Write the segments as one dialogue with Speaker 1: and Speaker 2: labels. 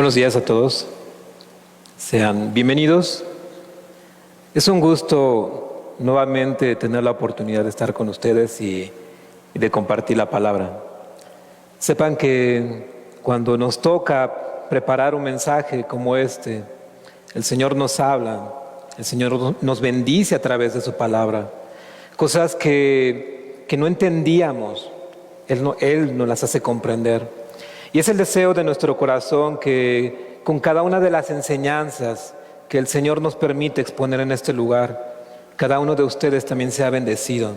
Speaker 1: Buenos días a todos. Sean bienvenidos. Es un gusto nuevamente tener la oportunidad de estar con ustedes y de compartir la palabra. Sepan que cuando nos toca preparar un mensaje como este, el Señor nos habla, el Señor nos bendice a través de su palabra. Cosas que no entendíamos, Él nos las hace comprender. Y es el deseo de nuestro corazón que con cada una de las enseñanzas que el Señor nos permite exponer en este lugar, cada uno de ustedes también sea bendecido.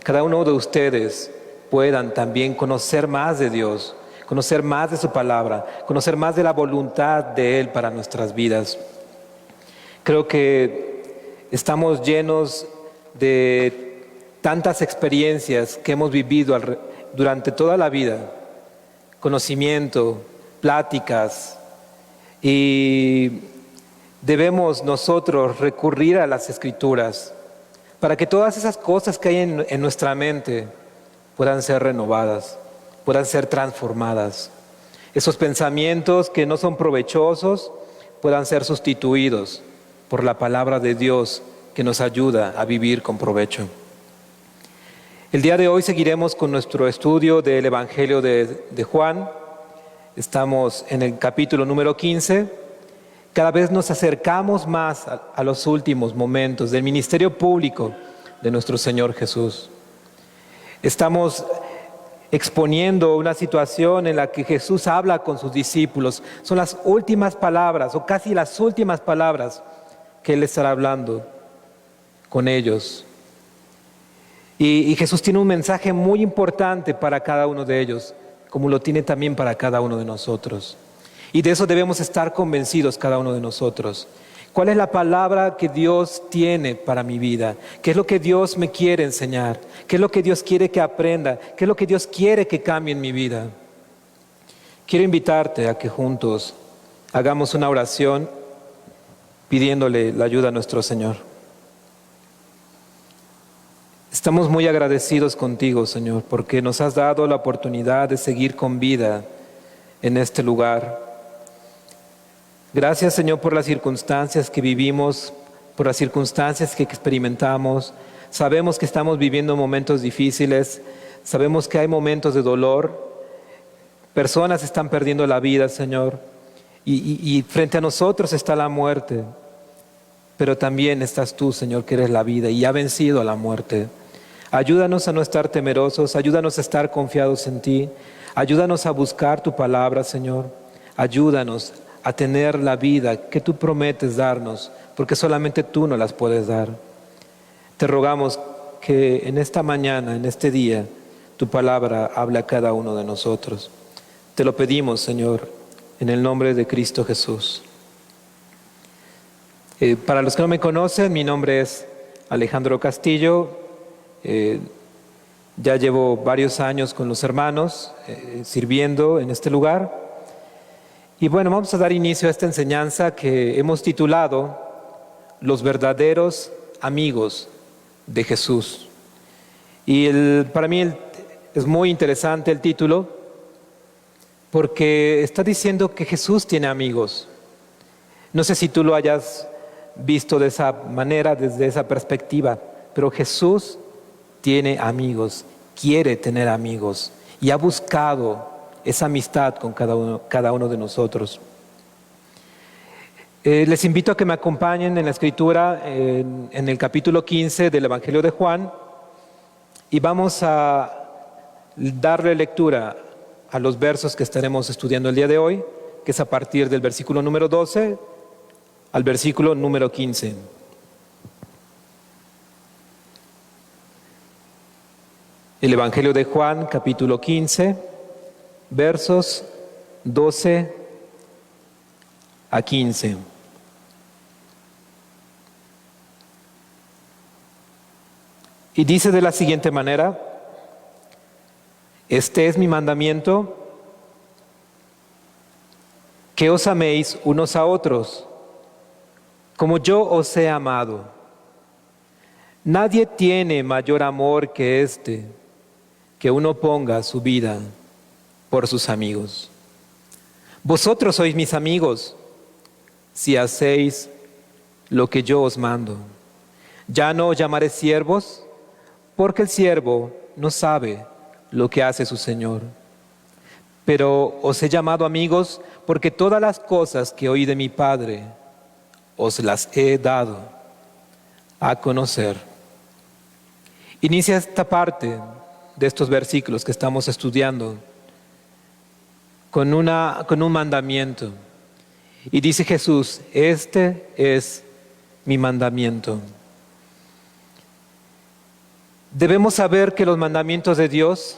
Speaker 1: Cada uno de ustedes puedan también conocer más de Dios, conocer más de su palabra, conocer más de la voluntad de Él para nuestras vidas. Creo que estamos llenos de tantas experiencias que hemos vivido durante toda la vida. Conocimiento, pláticas, y debemos nosotros recurrir a las Escrituras para que todas esas cosas que hay en nuestra mente puedan ser renovadas, puedan ser transformadas. Esos pensamientos que no son provechosos puedan ser sustituidos por la palabra de Dios que nos ayuda a vivir con provecho. El día de hoy seguiremos con nuestro estudio del Evangelio de Juan. Estamos en el capítulo número 15. Cada vez nos acercamos más a los últimos momentos del ministerio público de nuestro Señor Jesús. Estamos exponiendo una situación en la que Jesús habla con sus discípulos. Son las últimas palabras, o casi las últimas palabras que Él estará hablando con ellos. Y Jesús tiene un mensaje muy importante para cada uno de ellos, como lo tiene también para cada uno de nosotros. Y de eso debemos estar convencidos cada uno de nosotros. ¿Cuál es la palabra que Dios tiene para mi vida? ¿Qué es lo que Dios me quiere enseñar? ¿Qué es lo que Dios quiere que aprenda? ¿Qué es lo que Dios quiere que cambie en mi vida? Quiero invitarte a que juntos hagamos una oración pidiéndole la ayuda a nuestro Señor. Estamos muy agradecidos contigo, Señor, porque nos has dado la oportunidad de seguir con vida en este lugar. Gracias, Señor, por las circunstancias que vivimos, por las circunstancias que experimentamos. Sabemos que estamos viviendo momentos difíciles, sabemos que hay momentos de dolor, personas están perdiendo la vida, Señor, y frente a nosotros está la muerte, pero también estás tú, Señor, que eres la vida y ha vencido a la muerte. Ayúdanos a no estar temerosos, ayúdanos a estar confiados en ti, ayúdanos a buscar tu palabra, Señor, ayúdanos a tener la vida que tú prometes darnos, porque solamente tú nos las puedes dar. Te rogamos que en esta mañana, en este día, tu palabra hable a cada uno de nosotros. Te lo pedimos, Señor, en el nombre de Cristo Jesús. Para los que no me conocen, mi nombre es Alejandro Castillo. Ya llevo varios años con los hermanos sirviendo en este lugar. Y bueno, vamos a dar inicio a esta enseñanza que hemos titulado Los verdaderos amigos de Jesús. Y para mí es muy interesante el título porque está diciendo que Jesús tiene amigos. No sé si tú lo hayas visto de esa manera, desde esa perspectiva, pero Jesús tiene amigos, quiere tener amigos y ha buscado esa amistad con cada uno de nosotros. Les invito a que me acompañen en la escritura en el capítulo 15 del Evangelio de Juan y vamos a darle lectura a los versos que estaremos estudiando el día de hoy, que es a partir del versículo número 12 al versículo número 15. El Evangelio de Juan, capítulo 15, versos 12 a 15. Y dice de la siguiente manera: este es mi mandamiento, que os améis unos a otros, como yo os he amado. Nadie tiene mayor amor que este, que uno ponga su vida por sus amigos. Vosotros sois mis amigos si hacéis lo que yo os mando. Ya no os llamaré siervos, porque el siervo no sabe lo que hace su Señor. Pero os he llamado amigos porque todas las cosas que oí de mi Padre os las he dado a conocer. Inicia esta parte de estos versículos que estamos estudiando con un mandamiento. Y dice Jesús, este es mi mandamiento. Debemos saber que los mandamientos de Dios,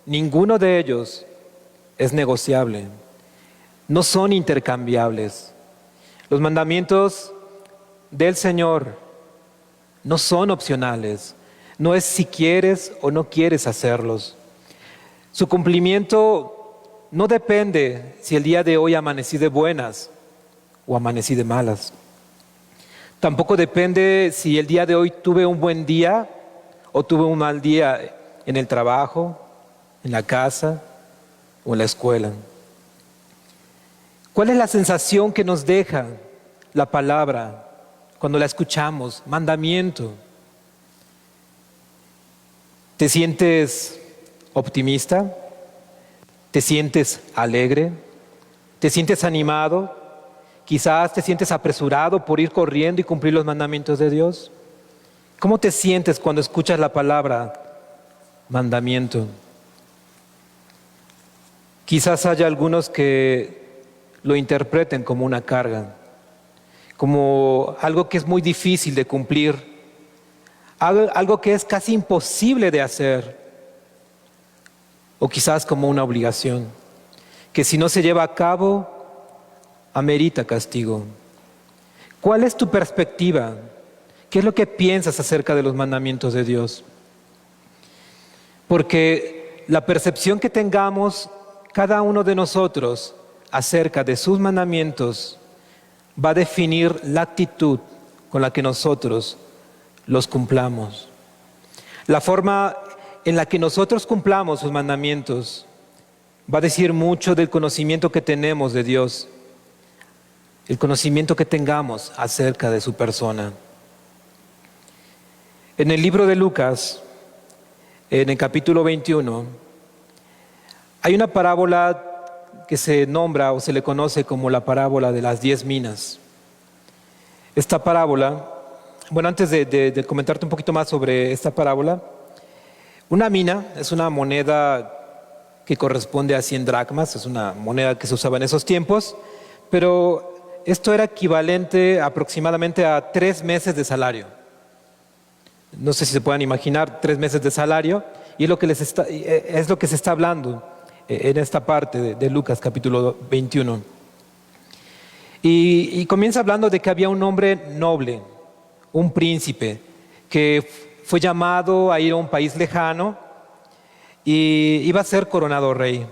Speaker 1: ninguno de ellos es negociable, no son intercambiables. Los mandamientos del Señor no son opcionales, no es si quieres o no quieres hacerlos. Su cumplimiento no depende si el día de hoy amanecí de buenas o amanecí de malas. Tampoco depende si el día de hoy tuve un buen día o tuve un mal día en el trabajo, en la casa o en la escuela. ¿Cuál es la sensación que nos deja la palabra cuando la escuchamos? Mandamiento. ¿Te sientes optimista? ¿Te sientes alegre? ¿Te sientes animado? Quizás te sientes apresurado por ir corriendo y cumplir los mandamientos de Dios. ¿Cómo te sientes cuando escuchas la palabra mandamiento? Quizás haya algunos que lo interpreten como una carga, como algo que es muy difícil de cumplir, algo que es casi imposible de hacer, o quizás como una obligación, que si no se lleva a cabo, amerita castigo. ¿Cuál es tu perspectiva? ¿Qué es lo que piensas acerca de los mandamientos de Dios? Porque la percepción que tengamos cada uno de nosotros acerca de sus mandamientos va a definir la actitud con la que nosotros los cumplamos. La forma en la que nosotros cumplamos sus mandamientos va a decir mucho del conocimiento que tenemos de Dios, el conocimiento que tengamos acerca de su persona. En el libro de Lucas, en el capítulo 21, hay una parábola que se nombra o se le conoce como la parábola de las 10 minas. Esta parábola, bueno, antes de comentarte un poquito más sobre esta parábola, una mina es una moneda que corresponde a 100 dracmas, es una moneda que se usaba en esos tiempos, pero esto era equivalente aproximadamente a 3 meses de salario. No sé si se puedan imaginar 3 meses de salario, y es lo que se está hablando en esta parte de Lucas capítulo 21. Y comienza hablando de que había un hombre noble, un príncipe, que fue llamado a ir a un país lejano y iba a ser coronado rey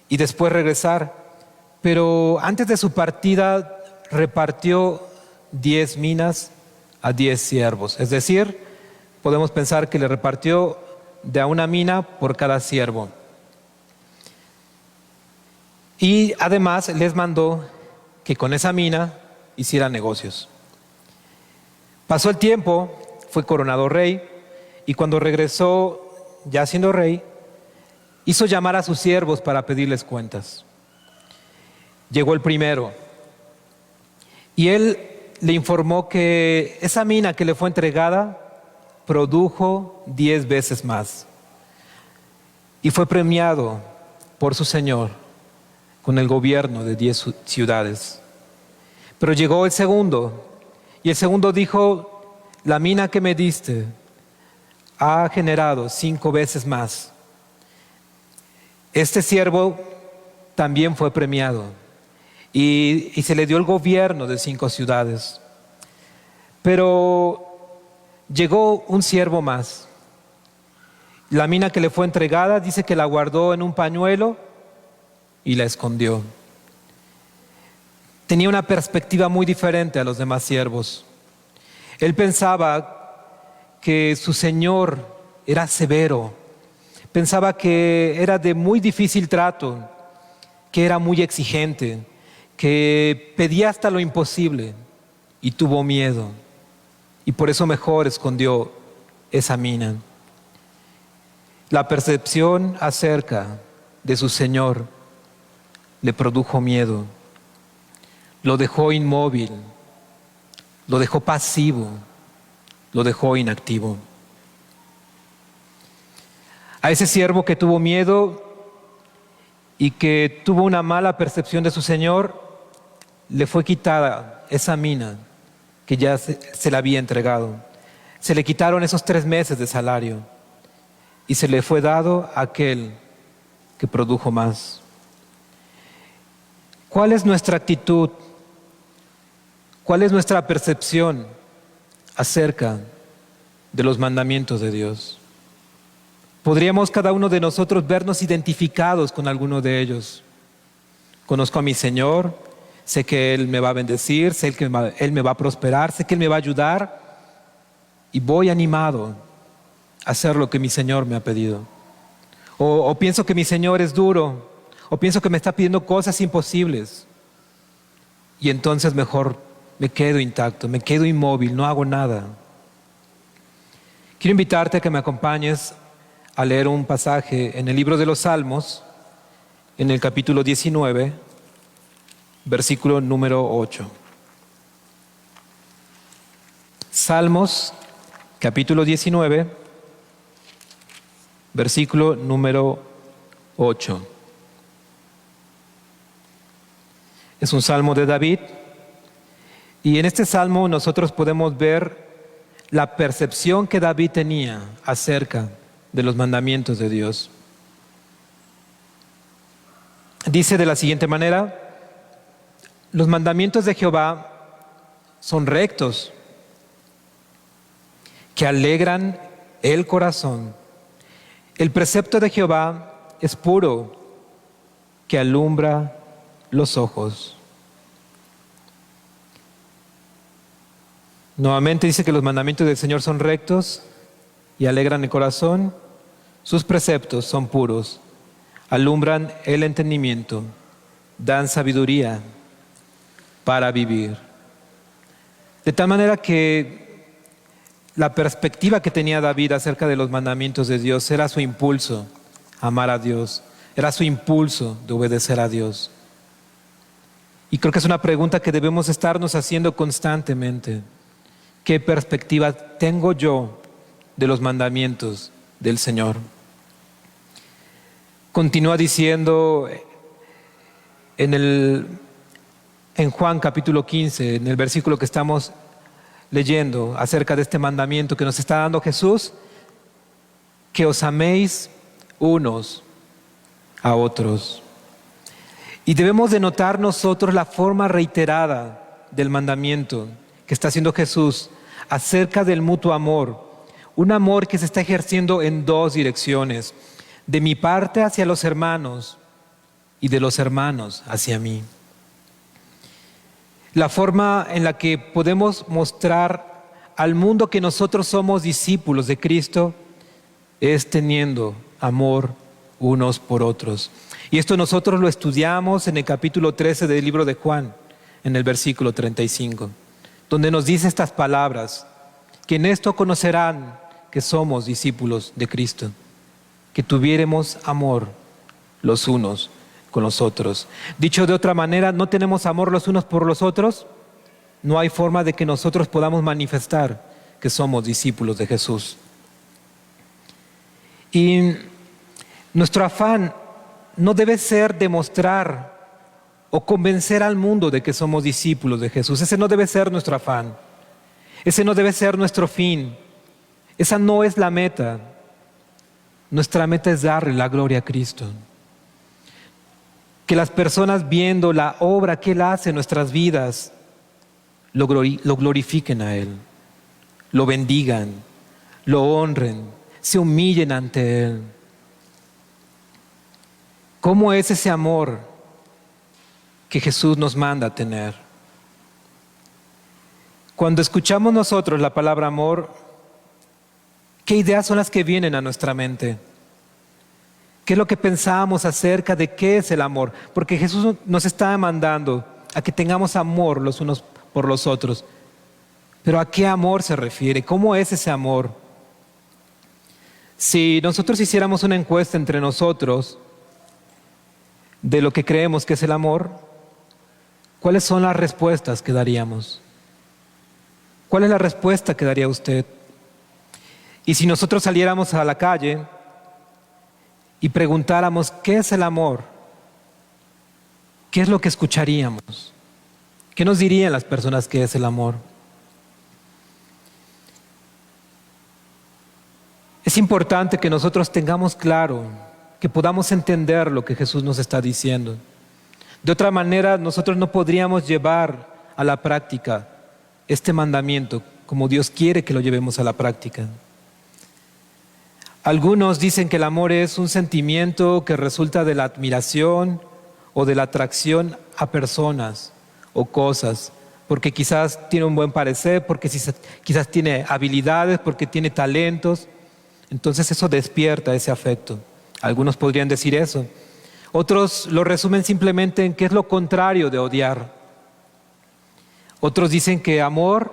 Speaker 1: y después regresar. Pero antes de su partida repartió 10 minas a 10 siervos. Es decir, podemos pensar que le repartió de a una mina por cada siervo. Y además les mandó que con esa mina hicieran negocios. Pasó el tiempo, fue coronado rey, y cuando regresó, ya siendo rey, hizo llamar a sus siervos para pedirles cuentas. Llegó el primero, y él le informó que esa mina que le fue entregada produjo 10 veces más, y fue premiado por su señor con el gobierno de 10 ciudades. Pero llegó el segundo, y el segundo dijo: la mina que me diste ha generado 5 veces más. Este siervo también fue premiado, y se le dio el gobierno de 5 ciudades. Pero llegó un siervo más. La mina que le fue entregada dice que la guardó en un pañuelo y la escondió. Tenía una perspectiva muy diferente a los demás siervos. Él pensaba que su señor era severo, pensaba que era de muy difícil trato, que era muy exigente, que pedía hasta lo imposible y tuvo miedo. Y por eso mejor escondió esa mina. La percepción acerca de su Señor le produjo miedo. Lo dejó inmóvil, lo dejó pasivo, lo dejó inactivo. A ese siervo que tuvo miedo y que tuvo una mala percepción de su Señor, le fue quitada esa mina que ya se le había entregado. Se le quitaron esos 3 meses de salario y se le fue dado a aquel que produjo más. ¿Cuál es nuestra actitud? ¿Cuál es nuestra percepción acerca de los mandamientos de Dios? ¿Podríamos cada uno de nosotros vernos identificados con alguno de ellos? Conozco a mi Señor, sé que Él me va a bendecir, sé que Él me va a prosperar, sé que Él me va a ayudar y voy animado a hacer lo que mi Señor me ha pedido. O pienso que mi Señor es duro, o pienso que me está pidiendo cosas imposibles y entonces mejor me quedo intacto, me quedo inmóvil, no hago nada. Quiero invitarte a que me acompañes a leer un pasaje en el libro de los Salmos, en el capítulo 19, versículo número 8. Salmos, capítulo 19, versículo número 8. Es un salmo de David y en este salmo nosotros podemos ver la percepción que David tenía acerca de los mandamientos de Dios. Dice de la siguiente manera: los mandamientos de Jehová son rectos, que alegran el corazón. El precepto de Jehová es puro, que alumbra los ojos. Nuevamente dice que los mandamientos del Señor son rectos y alegran el corazón. Sus preceptos son puros, alumbran el entendimiento, dan sabiduría para vivir. De tal manera que la perspectiva que tenía David acerca de los mandamientos de Dios era su impulso a amar a Dios, era su impulso de obedecer a Dios. Y creo que es una pregunta que debemos estarnos haciendo constantemente. ¿Qué perspectiva tengo yo de los mandamientos del Señor? Continúa diciendo en Juan capítulo 15, en el versículo que estamos leyendo acerca de este mandamiento que nos está dando Jesús, que os améis unos a otros. Y debemos de notar nosotros la forma reiterada del mandamiento que está haciendo Jesús acerca del mutuo amor. Un amor que se está ejerciendo en 2 direcciones: de mi parte hacia los hermanos y de los hermanos hacia mí. La forma en la que podemos mostrar al mundo que nosotros somos discípulos de Cristo es teniendo amor unos por otros. Y esto nosotros lo estudiamos en el capítulo 13 del libro de Juan, en el versículo 35, donde nos dice estas palabras: que en esto conocerán que somos discípulos de Cristo, que tuviéremos amor los unos con los otros. Dicho de otra manera, no tenemos amor los unos por los otros, no hay forma de que nosotros podamos manifestar que somos discípulos de Jesús. Y nuestro afán no debe ser demostrar o convencer al mundo de que somos discípulos de Jesús. Ese no debe ser nuestro afán. Ese no debe ser nuestro fin. Esa no es la meta. Nuestra meta es darle la gloria a Cristo. Que las personas viendo la obra que Él hace en nuestras vidas lo glorifiquen a Él, lo bendigan, lo honren, se humillen ante Él. ¿Cómo es ese amor que Jesús nos manda a tener? Cuando escuchamos nosotros la palabra amor, ¿qué ideas son las que vienen a nuestra mente? ¿Qué es lo que pensamos acerca de qué es el amor? Porque Jesús nos está mandando a que tengamos amor los unos por los otros. Pero ¿a qué amor se refiere? ¿Cómo es ese amor? Si nosotros hiciéramos una encuesta entre nosotros de lo que creemos que es el amor, ¿cuáles son las respuestas que daríamos? ¿Cuál es la respuesta que daría usted? Y si nosotros saliéramos a la calle y preguntáramos qué es el amor, ¿qué es lo que escucharíamos? ¿Qué nos dirían las personas que es el amor? Es importante que nosotros tengamos claro, que podamos entender lo que Jesús nos está diciendo. De otra manera, nosotros no podríamos llevar a la práctica este mandamiento como Dios quiere que lo llevemos a la práctica. Algunos dicen que el amor es un sentimiento que resulta de la admiración o de la atracción a personas o cosas, porque quizás tiene un buen parecer, porque quizás tiene habilidades, porque tiene talentos. Entonces eso despierta ese afecto. Algunos podrían decir eso. Otros lo resumen simplemente en que es lo contrario de odiar. Otros dicen que amor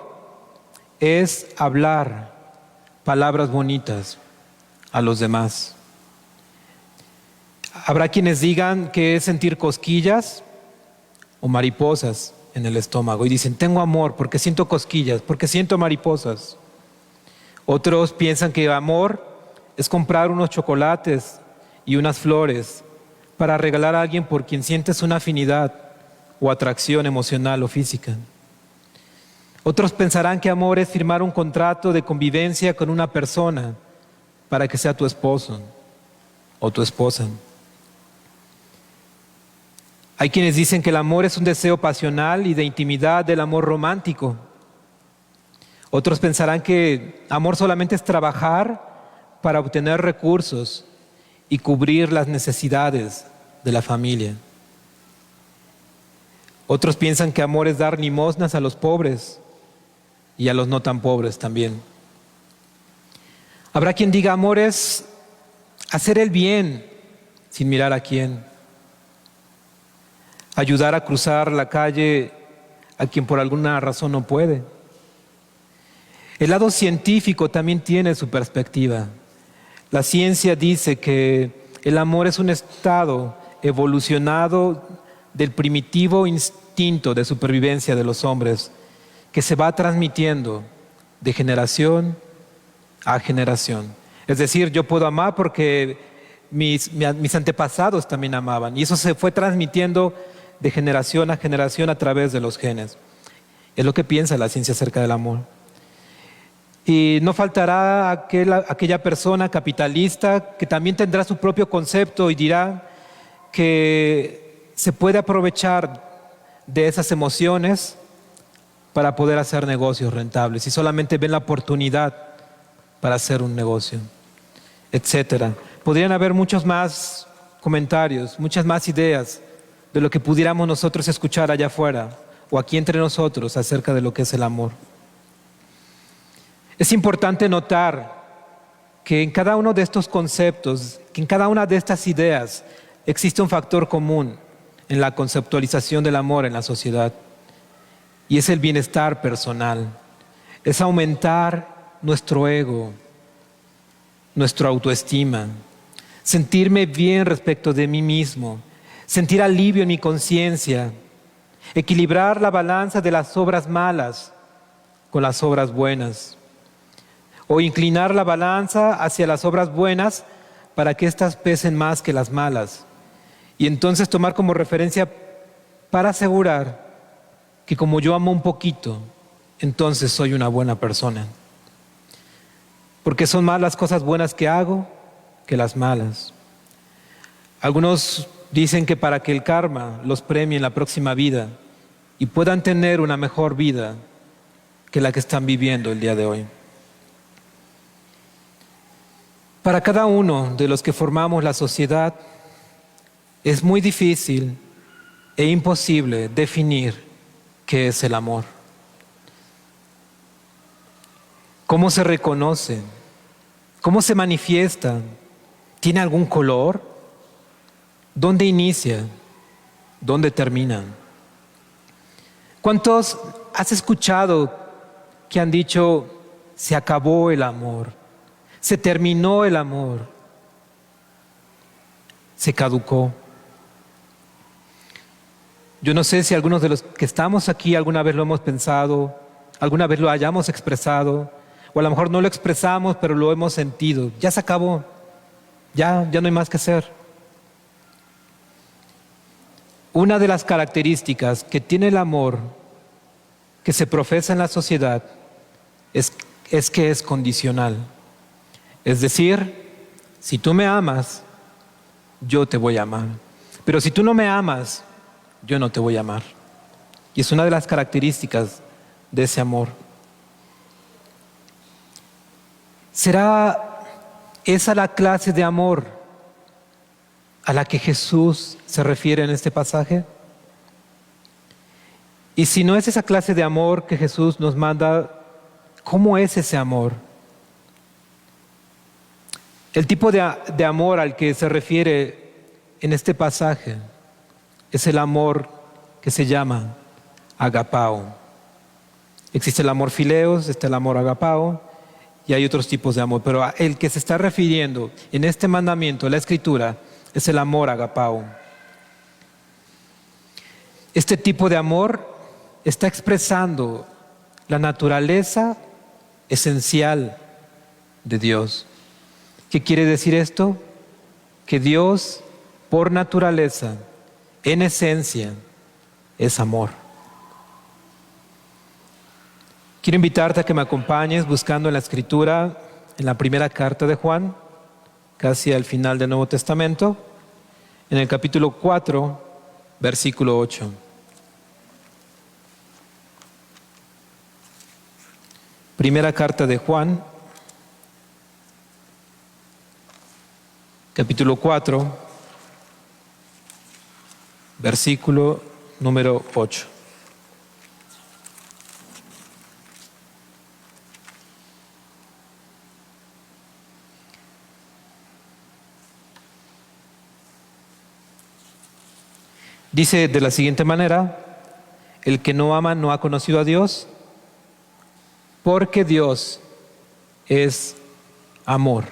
Speaker 1: es hablar palabras bonitas a los demás. Habrá quienes digan que es sentir cosquillas o mariposas en el estómago y dicen, tengo amor porque siento cosquillas, porque siento mariposas. Otros piensan que amor es comprar unos chocolates y unas flores para regalar a alguien por quien sientes una afinidad o atracción emocional o física. Otros pensarán que amor es firmar un contrato de convivencia con una persona para que sea tu esposo o tu esposa. Hay quienes dicen que el amor es un deseo pasional y de intimidad del amor romántico. Otros pensarán que amor solamente es trabajar para obtener recursos y cubrir las necesidades de la familia. Otros piensan que amor es dar limosnas a los pobres y a los no tan pobres también. Habrá quien diga amor es hacer el bien sin mirar a quién. Ayudar a cruzar la calle a quien por alguna razón no puede. El lado científico también tiene su perspectiva. La ciencia dice que el amor es un estado evolucionado del primitivo instinto de supervivencia de los hombres que se va transmitiendo de generación a generación. Es decir, yo puedo amar porque mis antepasados también amaban y eso se fue transmitiendo de generación a través de los genes. Es lo que piensa la ciencia acerca del amor. Y no faltará aquella persona capitalista que también tendrá su propio concepto y dirá que se puede aprovechar de esas emociones para poder hacer negocios rentables y solamente ven la oportunidad para hacer un negocio, etcétera. Podrían haber muchos más comentarios, muchas más ideas de lo que pudiéramos nosotros escuchar allá afuera o aquí entre nosotros acerca de lo que es el amor. Es importante notar que en cada uno de estos conceptos, que en cada una de estas ideas existe un factor común en la conceptualización del amor en la sociedad y es el bienestar personal, es aumentar nuestro ego, nuestra autoestima, sentirme bien respecto de mí mismo, sentir alivio en mi conciencia, equilibrar la balanza de las obras malas con las obras buenas, o inclinar la balanza hacia las obras buenas para que éstas pesen más que las malas, y entonces tomar como referencia para asegurar que como yo amo un poquito, entonces soy una buena persona. Porque son más las cosas buenas que hago que las malas. Algunos dicen que para que el karma los premie en la próxima vida y puedan tener una mejor vida que la que están viviendo el día de hoy. Para cada uno de los que formamos la sociedad es muy difícil e imposible definir qué es el amor. ¿Cómo se reconoce? ¿Cómo se manifiesta? ¿Tiene algún color? ¿Dónde inicia? ¿Dónde termina? ¿Cuántos has escuchado que han dicho, se acabó el amor, se terminó el amor, se caducó? Yo no sé si algunos de los que estamos aquí alguna vez lo hemos pensado, alguna vez lo hayamos expresado, o a lo mejor no lo expresamos, pero lo hemos sentido. Ya se acabó, ya no hay más que hacer. Una de las características que tiene el amor que se profesa en la sociedad es que es condicional. Es decir, si tú me amas, yo te voy a amar. Pero si tú no me amas, yo no te voy a amar. Y es una de las características de ese amor. ¿Será esa la clase de amor a la que Jesús se refiere en este pasaje? Y si no es esa clase de amor que Jesús nos manda, ¿cómo es ese amor? El tipo de amor al que se refiere en este pasaje es el amor que se llama agapao. Existe el amor fileos, está el amor agapao y hay otros tipos de amor, pero el que se está refiriendo en este mandamiento, la Escritura, es el amor agapao. Este tipo de amor está expresando la naturaleza esencial de Dios. ¿Qué quiere decir esto? Que Dios, por naturaleza, en esencia, es amor. Quiero invitarte a que me acompañes buscando en la Escritura, en la primera carta de Juan, casi al final del Nuevo Testamento, en el capítulo 4, versículo 8. Primera carta de Juan, capítulo 4, versículo número 8. Dice de la siguiente manera: el que no ama no ha conocido a Dios, porque Dios es amor.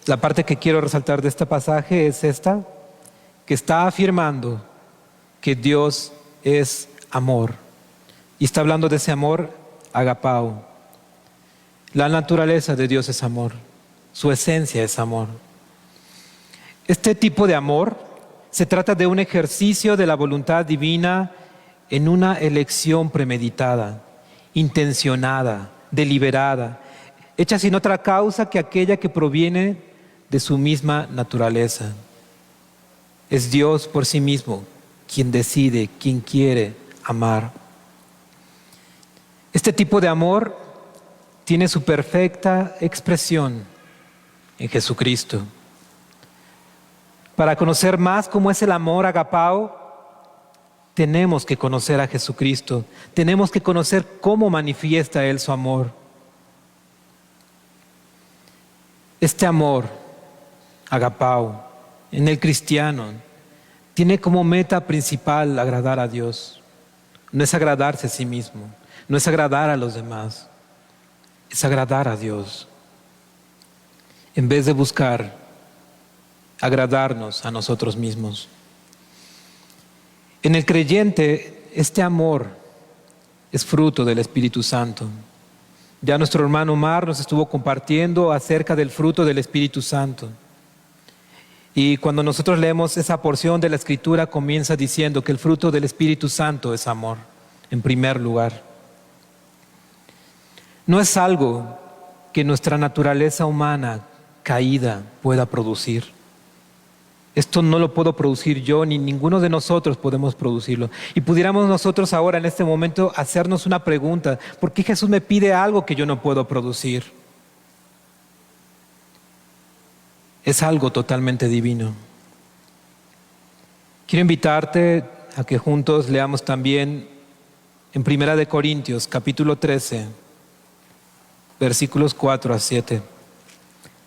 Speaker 1: La parte que quiero resaltar de este pasaje es esta, que está afirmando que Dios es amor. Y está hablando de ese amor agapao. La naturaleza de Dios es amor, su esencia es amor. Este tipo de amor se trata de un ejercicio de la voluntad divina en una elección premeditada, intencionada, deliberada, hecha sin otra causa que aquella que proviene de su misma naturaleza. Es Dios por sí mismo quien decide, quien quiere amar. Este tipo de amor tiene su perfecta expresión en Jesucristo. Para conocer más cómo es el amor agapao, tenemos que conocer a Jesucristo. Tenemos que conocer cómo manifiesta Él su amor. Este amor agapao en el cristiano tiene como meta principal agradar a Dios. No es agradarse a sí mismo, no es agradar a los demás, es agradar a Dios. En vez de buscar agradarnos a nosotros mismos. En el creyente, este amor es fruto del Espíritu Santo. Ya nuestro hermano Omar nos estuvo compartiendo acerca del fruto del Espíritu Santo. Y cuando nosotros leemos esa porción de la Escritura, comienza diciendo que el fruto del Espíritu Santo es amor, en primer lugar. No es algo que nuestra naturaleza humana caída pueda producir. Esto no lo puedo producir yo, ni ninguno de nosotros podemos producirlo. Y pudiéramos nosotros ahora en este momento hacernos una pregunta: ¿por qué Jesús me pide algo que yo no puedo producir? Es algo totalmente divino. Quiero invitarte a que juntos leamos también en 1 Corintios, capítulo 13, versículos 4 a 7,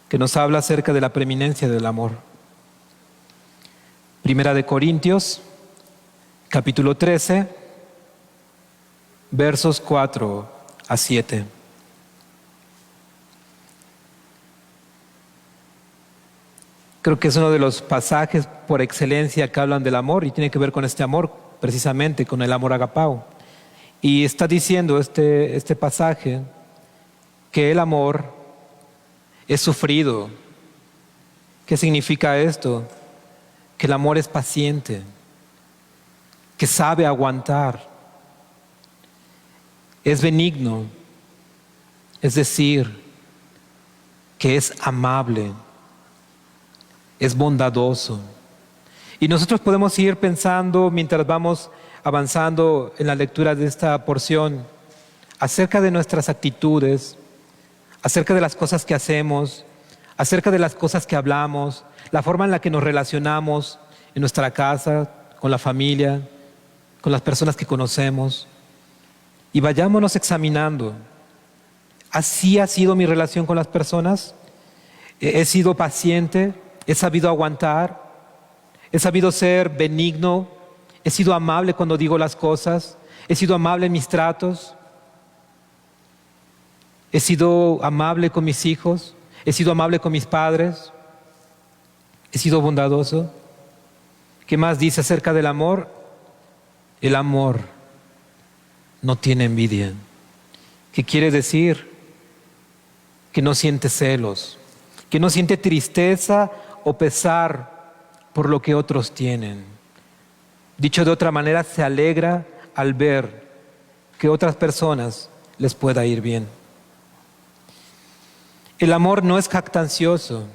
Speaker 1: que nos habla acerca de la preeminencia del amor. Primera de Corintios, capítulo 13, versos 4 a 7. Creo que es uno de los pasajes por excelencia que hablan del amor y tiene que ver con este amor, precisamente con el amor agapao. Y está diciendo este pasaje que el amor es sufrido. ¿Qué significa esto? Que el amor es paciente, que sabe aguantar, es benigno, es decir, que es amable, es bondadoso. Y nosotros podemos ir pensando mientras vamos avanzando en la lectura de esta porción acerca de nuestras actitudes, acerca de las cosas que hacemos, acerca de las cosas que hablamos, la forma en la que nos relacionamos en nuestra casa, con la familia, con las personas que conocemos. Y vayámonos examinando. ¿Así ha sido mi relación con las personas? ¿He sido paciente? ¿He sabido aguantar? ¿He sabido ser benigno? ¿He sido amable cuando digo las cosas? ¿He sido amable en mis tratos? ¿He sido amable con mis hijos? ¿He sido amable con mis padres? ¿He sido bondadoso? ¿Qué más dice acerca del amor? El amor no tiene envidia. ¿Qué quiere decir? Que no siente celos, que no siente tristeza o pesar por lo que otros tienen. Dicho de otra manera, se alegra al ver que otras personas les pueda ir bien. El amor no es jactancioso,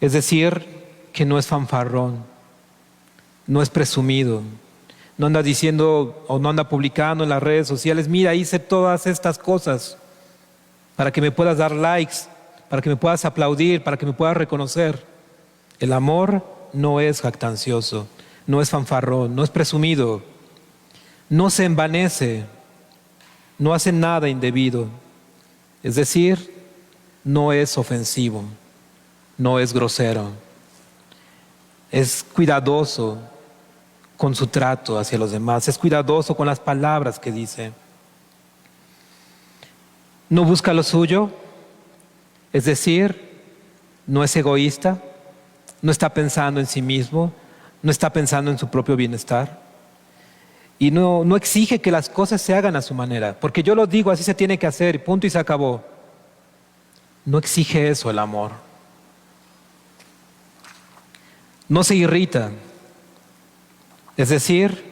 Speaker 1: es decir, que no es fanfarrón, no es presumido, no anda diciendo o no anda publicando en las redes sociales, mira, hice todas estas cosas para que me puedas dar likes, para que me puedas aplaudir, para que me puedas reconocer. El amor no es jactancioso, no es fanfarrón, no es presumido, no se envanece, no hace nada indebido. Es decir, no es ofensivo, no es grosero, es cuidadoso con su trato hacia los demás, es cuidadoso con las palabras que dice. No busca lo suyo, es decir, no es egoísta, no está pensando en sí mismo, no está pensando en su propio bienestar y no exige que las cosas se hagan a su manera, porque yo lo digo, así se tiene que hacer, punto y se acabó. No exige eso el amor. No se irrita, es decir,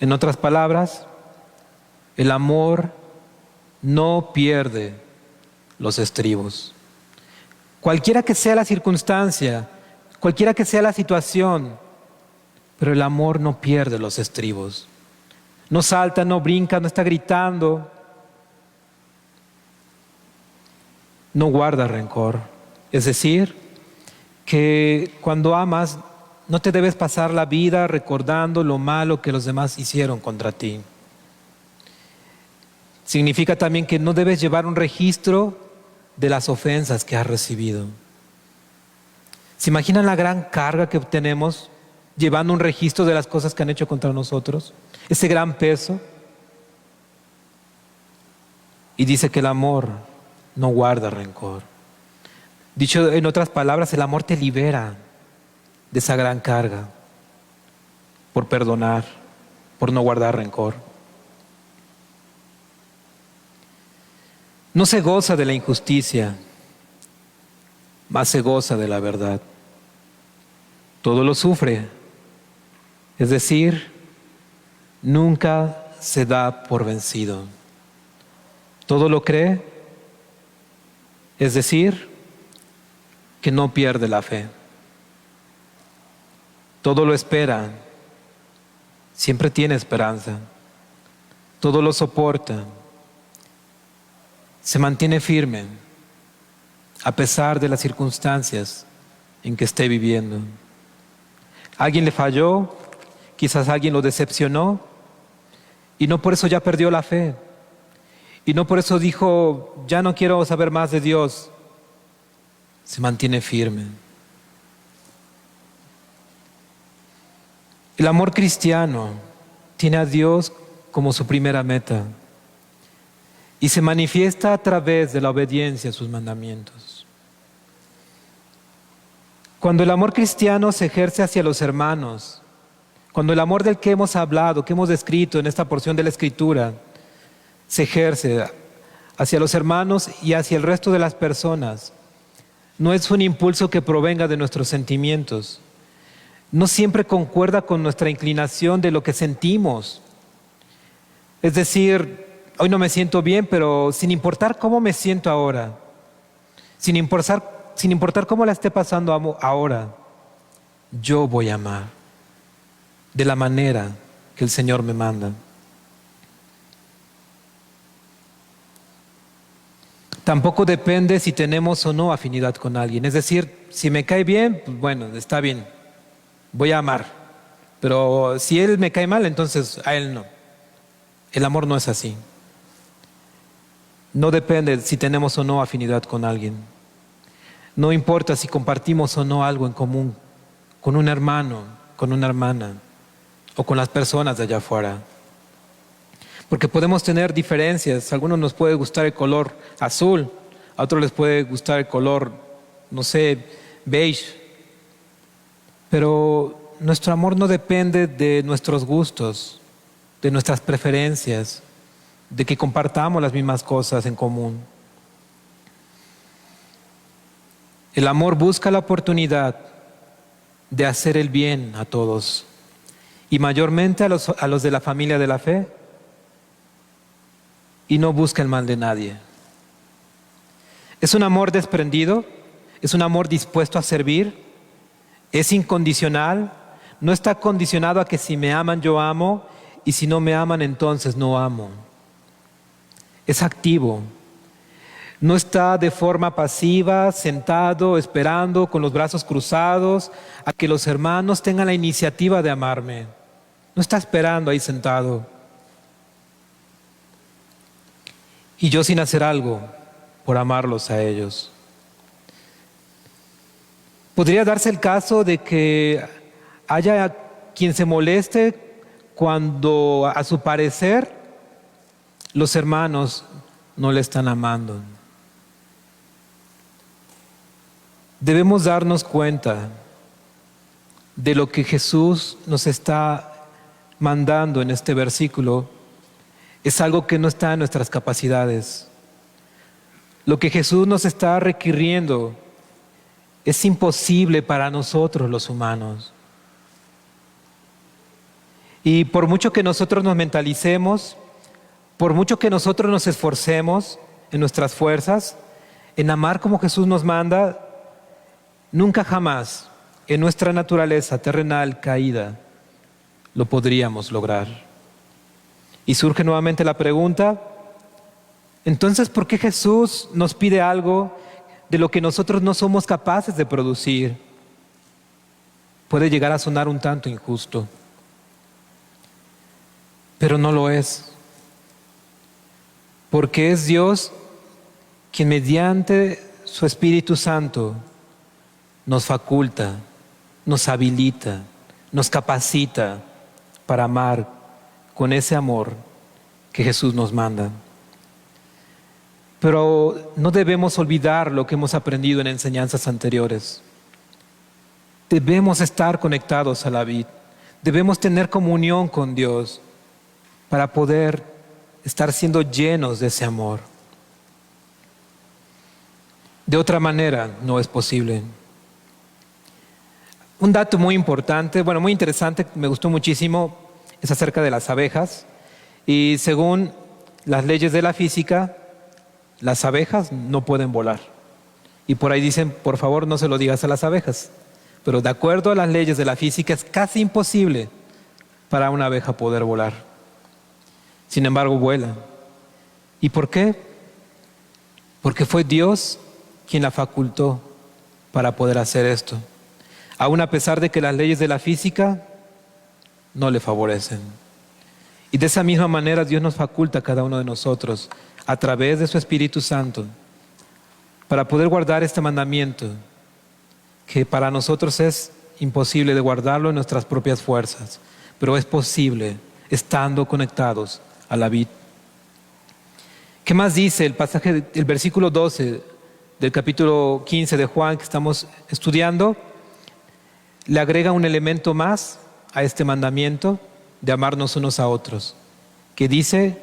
Speaker 1: en otras palabras, el amor no pierde los estribos. Cualquiera que sea la circunstancia, cualquiera que sea la situación, pero el amor no pierde los estribos. No salta, no brinca, no está gritando, no guarda rencor. Es decir, que cuando amas, no te debes pasar la vida recordando lo malo que los demás hicieron contra ti. Significa también que no debes llevar un registro de las ofensas que has recibido. ¿Se imaginan la gran carga que tenemos llevando un registro de las cosas que han hecho contra nosotros? Ese gran peso. Y dice que el amor no guarda rencor. Dicho en otras palabras, el amor te libera de esa gran carga por perdonar, por no guardar rencor. No se goza de la injusticia, más se goza de la verdad. Todo lo sufre, es decir, nunca se da por vencido. Todo lo cree, es decir, que no pierde la fe. Todo lo espera, siempre tiene esperanza. Todo lo soporta, se mantiene firme a pesar de las circunstancias en que esté viviendo. Alguien le falló, quizás alguien lo decepcionó y no por eso ya perdió la fe. Y no por eso dijo, ya no quiero saber más de Dios. Se mantiene firme. El amor cristiano tiene a Dios como su primera meta y se manifiesta a través de la obediencia a sus mandamientos. Cuando el amor cristiano se ejerce hacia los hermanos, cuando el amor del que hemos hablado, que hemos descrito en esta porción de la Escritura, se ejerce hacia los hermanos y hacia el resto de las personas, no es un impulso que provenga de nuestros sentimientos. No siempre concuerda con nuestra inclinación de lo que sentimos. Es decir, hoy no me siento bien, pero sin importar cómo me siento ahora, sin importar cómo la esté pasando ahora, yo voy a amar de la manera que el Señor me manda. Tampoco depende si tenemos o no afinidad con alguien. Es decir, si me cae bien, pues bueno, está bien, voy a amar. Pero si él me cae mal, entonces a él no. El amor no es así. No depende si tenemos o no afinidad con alguien. No importa si compartimos o no algo en común con un hermano, con una hermana o con las personas de allá afuera. Porque podemos tener diferencias. A algunos nos puede gustar el color azul, a otros les puede gustar el color, no sé, beige. Pero nuestro amor no depende de nuestros gustos, de nuestras preferencias, de que compartamos las mismas cosas en común. El amor busca la oportunidad de hacer el bien a todos y mayormente a los de la familia de la fe, y no busca el mal de nadie. Es un amor desprendido, es un amor dispuesto a servir, es incondicional, no está condicionado a que si me aman yo amo y si no me aman entonces no amo. Es activo, no está de forma pasiva, sentado, esperando con los brazos cruzados a que los hermanos tengan la iniciativa de amarme. No está esperando ahí sentado. Y yo sin hacer algo por amarlos a ellos. Podría darse el caso de que haya quien se moleste cuando a su parecer los hermanos no le están amando. Debemos darnos cuenta de lo que Jesús nos está mandando en este versículo. Es algo que no está en nuestras capacidades. Lo que Jesús nos está requiriendo es imposible para nosotros los humanos. Y por mucho que nosotros nos mentalicemos, por mucho que nosotros nos esforcemos en nuestras fuerzas, en amar como Jesús nos manda, nunca jamás en nuestra naturaleza terrenal caída lo podríamos lograr. Y surge nuevamente la pregunta, entonces, ¿por qué Jesús nos pide algo de lo que nosotros no somos capaces de producir? Puede llegar a sonar un tanto injusto, pero no lo es. Porque es Dios quien mediante su Espíritu Santo nos faculta, nos habilita, nos capacita para amar con ese amor que Jesús nos manda. Pero no debemos olvidar lo que hemos aprendido en enseñanzas anteriores. Debemos estar conectados a la vid. Debemos tener comunión con Dios para poder estar siendo llenos de ese amor. De otra manera no es posible. Un dato muy importante, muy interesante, me gustó muchísimo, es acerca de las abejas. Y según las leyes de la física, las abejas no pueden volar. Y por ahí dicen, por favor, no se lo digas a las abejas. Pero de acuerdo a las leyes de la física, es casi imposible para una abeja poder volar. Sin embargo, vuela. ¿Y por qué? Porque fue Dios quien la facultó para poder hacer esto. Aún a pesar de que las leyes de la física no le favorecen. Y de esa misma manera Dios nos faculta a cada uno de nosotros a través de su Espíritu Santo para poder guardar este mandamiento que para nosotros es imposible de guardarlo en nuestras propias fuerzas, pero es posible estando conectados a la vid. ¿Qué más dice el pasaje, el versículo 12 del capítulo 15 de Juan que estamos estudiando? Le agrega un elemento más a este mandamiento de amarnos unos a otros, que dice,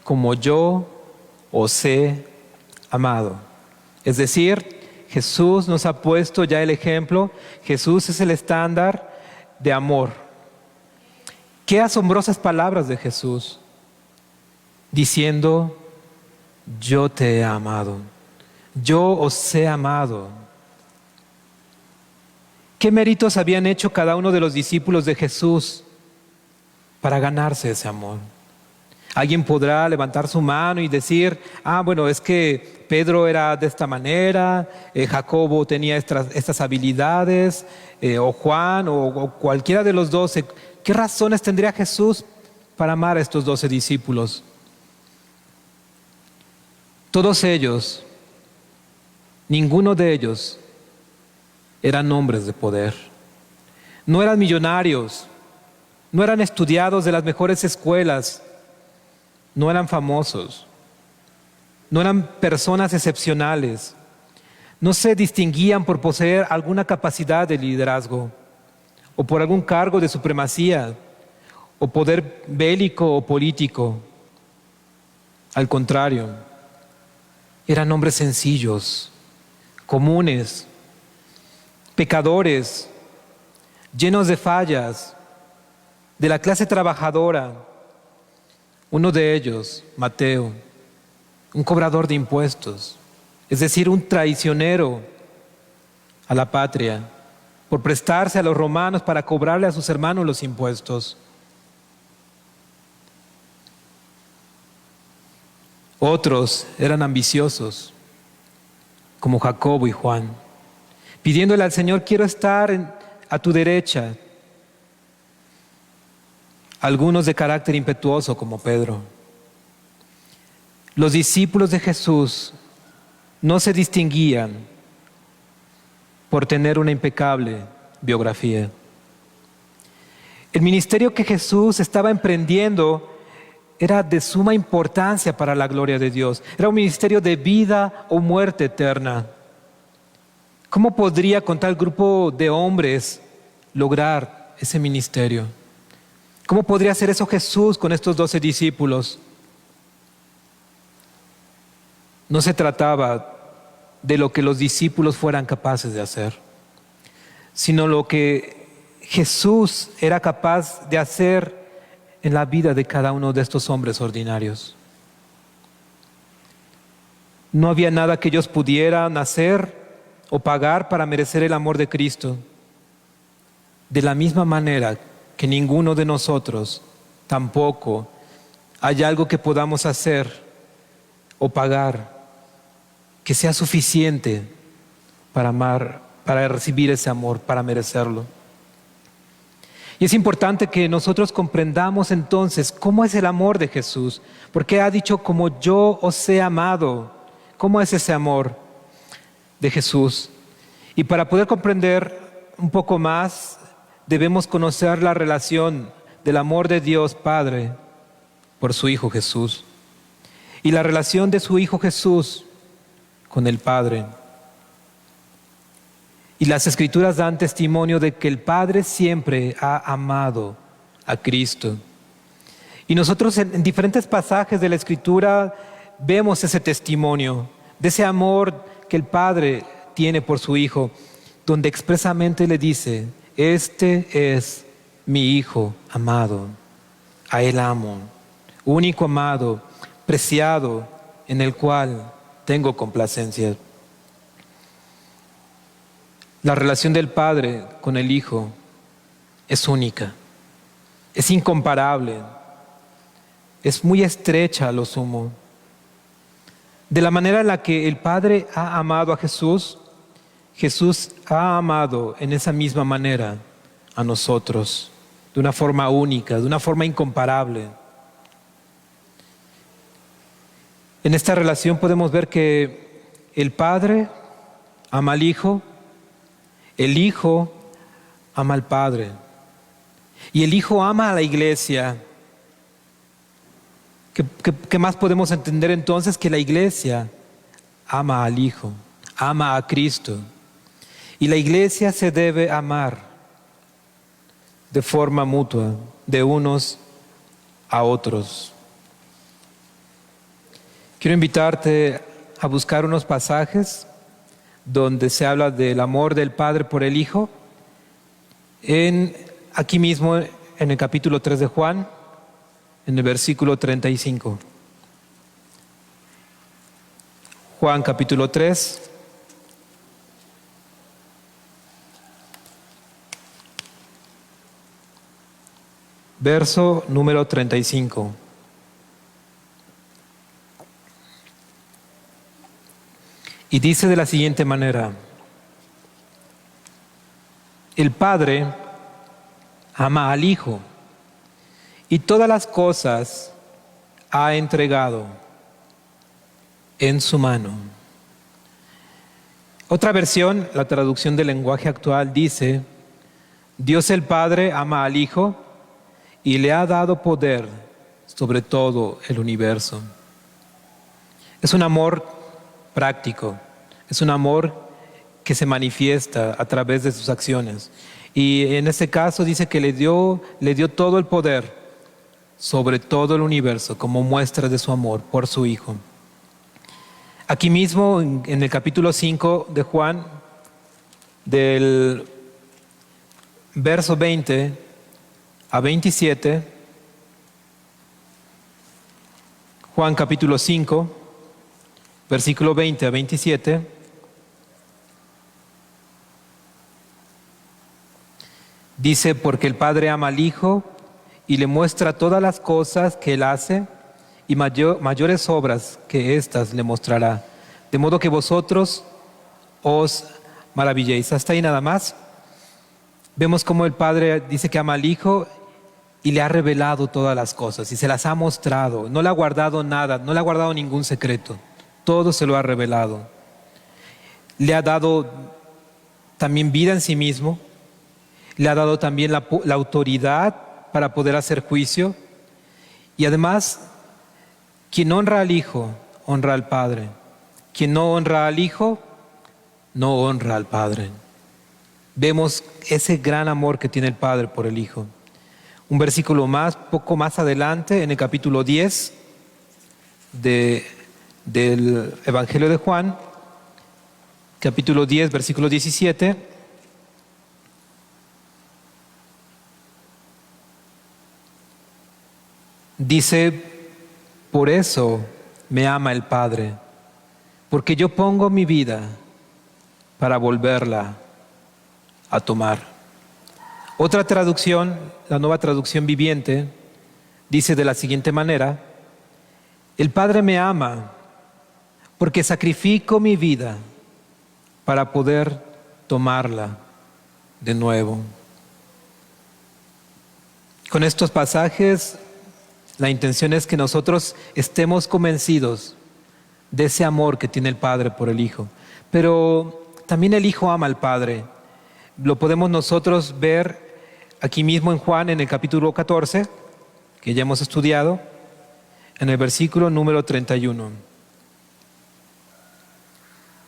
Speaker 1: como yo os he amado. Es decir, Jesús nos ha puesto ya el ejemplo, Jesús es el estándar de amor. Qué asombrosas palabras de Jesús, diciendo, yo te he amado, yo os he amado. ¿Qué méritos habían hecho cada uno de los discípulos de Jesús para ganarse ese amor? Alguien podrá levantar su mano y decir, bueno, es que Pedro era de esta manera, Jacobo tenía estas habilidades, o Juan, o cualquiera de los 12. ¿Qué razones tendría Jesús para amar a estos 12 discípulos? Todos ellos, ninguno de ellos eran hombres de poder. No eran millonarios, no eran estudiados de las mejores escuelas, no eran famosos, no eran personas excepcionales, no se distinguían por poseer alguna capacidad de liderazgo o por algún cargo de supremacía o poder bélico o político. Al contrario, eran hombres sencillos, comunes, pecadores, llenos de fallas, de la clase trabajadora. Uno de ellos, Mateo, un cobrador de impuestos, es decir, un traicionero a la patria, por prestarse a los romanos para cobrarle a sus hermanos los impuestos. Otros eran ambiciosos, como Jacobo y Juan, pidiéndole al Señor, quiero estar a tu derecha. Algunos de carácter impetuoso, como Pedro. Los discípulos de Jesús no se distinguían por tener una impecable biografía. El ministerio que Jesús estaba emprendiendo era de suma importancia para la gloria de Dios. Era un ministerio de vida o muerte eterna. ¿Cómo podría con tal grupo de hombres lograr ese ministerio? ¿Cómo podría hacer eso Jesús con estos 12 discípulos? No se trataba de lo que los discípulos fueran capaces de hacer, sino lo que Jesús era capaz de hacer en la vida de cada uno de estos hombres ordinarios. No había nada que ellos pudieran hacer o pagar para merecer el amor de Cristo. De la misma manera que ninguno de nosotros tampoco hay algo que podamos hacer o pagar que sea suficiente para amar, para recibir ese amor, para merecerlo. Y es importante que nosotros comprendamos entonces cómo es el amor de Jesús, porque ha dicho como yo os he amado. ¿Cómo es ese amor de Jesús? Y para poder comprender un poco más, debemos conocer la relación del amor de Dios Padre por su Hijo Jesús y la relación de su Hijo Jesús con el Padre. Y las Escrituras dan testimonio de que el Padre siempre ha amado a Cristo. Y nosotros en diferentes pasajes de la Escritura vemos ese testimonio de ese amor que el Padre tiene por su Hijo, donde expresamente le dice, este es mi Hijo amado, a Él amo, único amado, preciado, en el cual tengo complacencia. La relación del Padre con el Hijo es única, es incomparable, es muy estrecha a lo sumo. De la manera en la que el Padre ha amado a Jesús, Jesús ha amado en esa misma manera a nosotros, de una forma única, de una forma incomparable. En esta relación podemos ver que el Padre ama al Hijo, el Hijo ama al Padre. Y el Hijo ama a la iglesia. ¿Qué más podemos entender entonces? Que la iglesia ama al Hijo, ama a Cristo. Y la iglesia se debe amar de forma mutua, de unos a otros. Quiero invitarte a buscar unos pasajes donde se habla del amor del Padre por el Hijo, aquí mismo en el capítulo 3 de Juan, en el versículo 35. Juan capítulo 3. Verso número 35. Y dice de la siguiente manera: el Padre ama al Hijo y todas las cosas ha entregado en su mano. Otra versión, la traducción del lenguaje actual, dice: Dios el Padre ama al Hijo y le ha dado poder sobre todo el universo. Es un amor práctico, es un amor que se manifiesta a través de sus acciones. Y en este caso dice que le dio todo el poder sobre todo el universo como muestra de su amor por su Hijo. Aquí mismo en el capítulo 5 de Juan, del verso 20 a 27, Juan capítulo 5, versículo 20 a 27, dice: porque el Padre ama al Hijo y le muestra todas las cosas que Él hace, y mayores obras que éstas le mostrará, de modo que vosotros os maravilléis. Hasta ahí nada más. Vemos cómo el Padre dice que ama al Hijo y le ha revelado todas las cosas y se las ha mostrado. No le ha guardado nada, no le ha guardado ningún secreto. Todo se lo ha revelado. Le ha dado también vida en sí mismo. Le ha dado también la autoridad para poder hacer juicio. Y además, quien honra al Hijo, honra al Padre. Quien no honra al Hijo, no honra al Padre. Vemos ese gran amor que tiene el Padre por el Hijo. Un versículo poco más adelante, en el capítulo 10 del Evangelio de Juan, capítulo 10, versículo 17, dice: por eso me ama el Padre, porque yo pongo mi vida para volverla a tomar. Otra traducción, la Nueva Traducción Viviente, dice de la siguiente manera: el Padre me ama porque sacrifico mi vida para poder tomarla de nuevo. Con estos pasajes, la intención es que nosotros estemos convencidos de ese amor que tiene el Padre por el Hijo. Pero también el Hijo ama al Padre. Lo podemos nosotros ver aquí mismo en Juan, en el capítulo 14, que ya hemos estudiado, en el versículo número 31.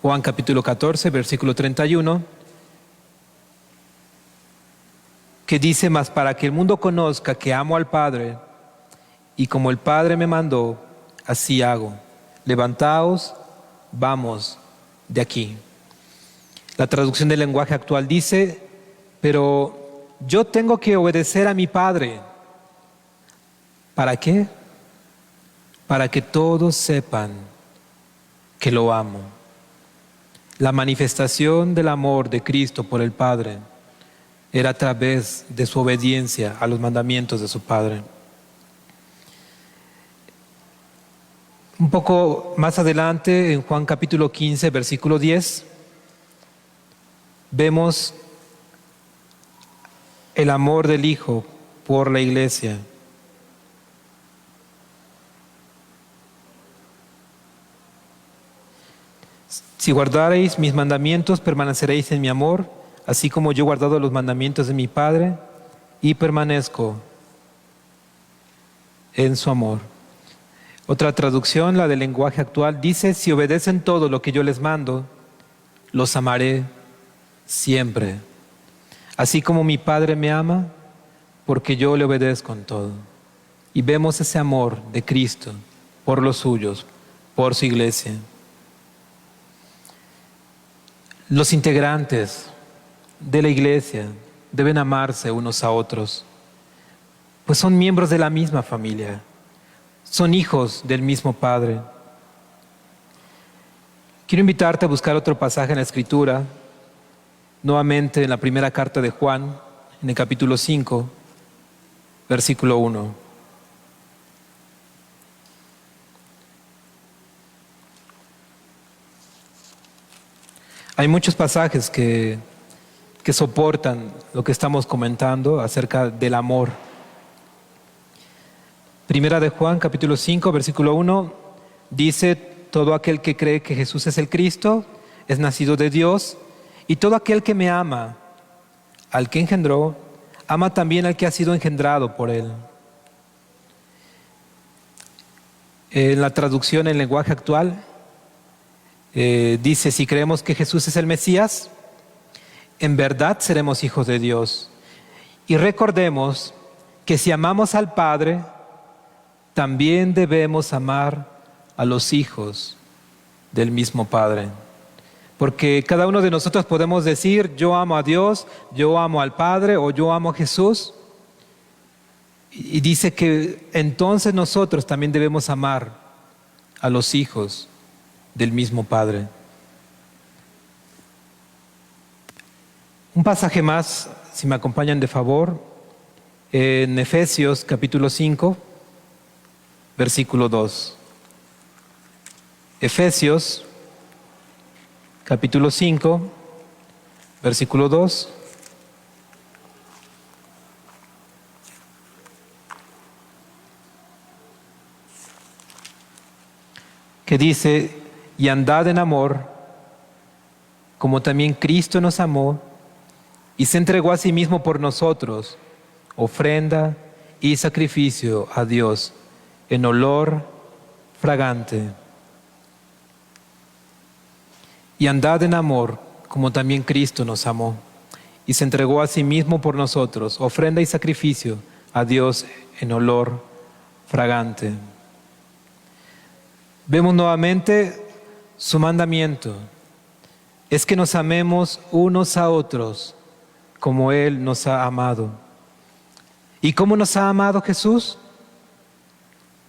Speaker 1: Juan capítulo 14, versículo 31, que dice: mas para que el mundo conozca que amo al Padre, y como el Padre me mandó, así hago. Levantaos, vamos de aquí. La traducción del lenguaje actual dice: pero yo tengo que obedecer a mi Padre. ¿Para qué? Para que todos sepan que lo amo. La manifestación del amor de Cristo por el Padre era a través de su obediencia a los mandamientos de su Padre. Un poco más adelante, en Juan capítulo 15, versículo 10, vemos el amor del Hijo por la iglesia. Si guardareis mis mandamientos, permaneceréis en mi amor, así como yo he guardado los mandamientos de mi Padre y permanezco en su amor. Otra traducción, la del lenguaje actual, dice: si obedecen todo lo que yo les mando, los amaré siempre. Así como mi Padre me ama, porque yo le obedezco en todo. Y vemos ese amor de Cristo por los suyos, por su iglesia. Los integrantes de la iglesia deben amarse unos a otros, pues son miembros de la misma familia, son hijos del mismo Padre. Quiero invitarte a buscar otro pasaje en la Escritura, nuevamente en la primera carta de Juan, en el capítulo 5, versículo 1. Hay muchos pasajes que soportan lo que estamos comentando acerca del amor. Primera de Juan, capítulo 5, versículo 1, dice: todo aquel que cree que Jesús es el Cristo es nacido de Dios, y todo aquel que me ama, al que engendró, ama también al que ha sido engendrado por él. En la traducción en lenguaje actual, dice: si creemos que Jesús es el Mesías, en verdad seremos hijos de Dios. Y recordemos que si amamos al Padre, también debemos amar a los hijos del mismo Padre. Porque cada uno de nosotros podemos decir: yo amo a Dios, yo amo al Padre, o yo amo a Jesús. Y dice que entonces nosotros también debemos amar a los hijos del mismo Padre. Un pasaje más, si me acompañan de favor, en Efesios capítulo 5, versículo 2. Efesios capítulo 5, versículo 2. Que dice: y andad en amor, como también Cristo nos amó y se entregó a sí mismo por nosotros, ofrenda y sacrificio a Dios en olor fragante. Y andad en amor, como también Cristo nos amó y se entregó a sí mismo por nosotros, ofrenda y sacrificio a Dios en olor fragante. Vemos nuevamente su mandamiento: es que nos amemos unos a otros como Él nos ha amado. ¿Y cómo nos ha amado Jesús?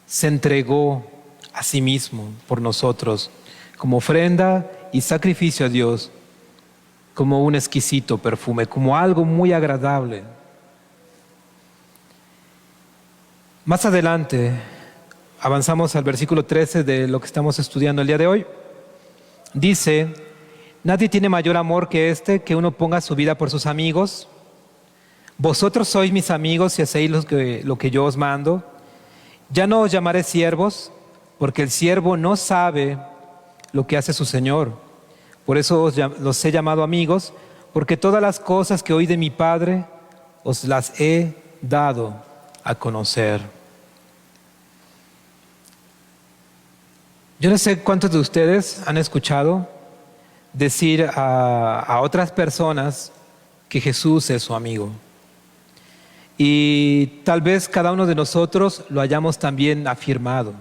Speaker 1: Se entregó a sí mismo por nosotros como ofrenda y sacrificio a Dios, como un exquisito perfume, como algo muy agradable. Más adelante, avanzamos al versículo 13 de lo que estamos estudiando el día de hoy. Dice: nadie tiene mayor amor que este, que uno ponga su vida por sus amigos. Vosotros sois mis amigos si hacéis lo que yo os mando. Ya no os llamaré siervos, porque el siervo no sabe lo que hace su Señor. Por eso los he llamado amigos, porque todas las cosas que oí de mi Padre os las he dado a conocer. Yo no sé cuántos de ustedes han escuchado decir a otras personas que Jesús es su amigo. Y tal vez cada uno de nosotros lo hayamos también afirmado.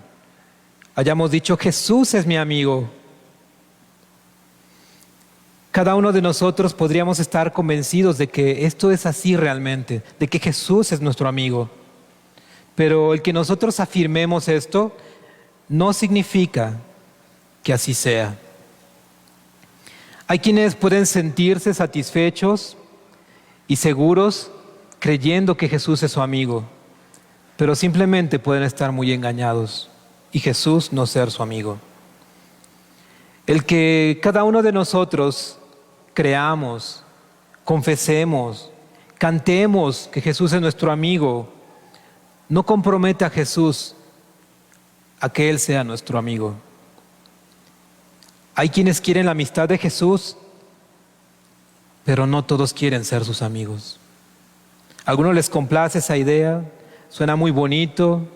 Speaker 1: Hayamos dicho: Jesús es mi amigo. Cada uno de nosotros podríamos estar convencidos de que esto es así realmente, de que Jesús es nuestro amigo. Pero el que nosotros afirmemos esto no significa que así sea. Hay quienes pueden sentirse satisfechos y seguros creyendo que Jesús es su amigo, pero simplemente pueden estar muy engañados y Jesús no ser su amigo. El que cada uno de nosotros creamos, confesemos, cantemos que Jesús es nuestro amigo, no compromete a Jesús a que Él sea nuestro amigo. Hay quienes quieren la amistad de Jesús pero no todos quieren ser sus amigos. A algunos les complace esa idea, suena muy bonito.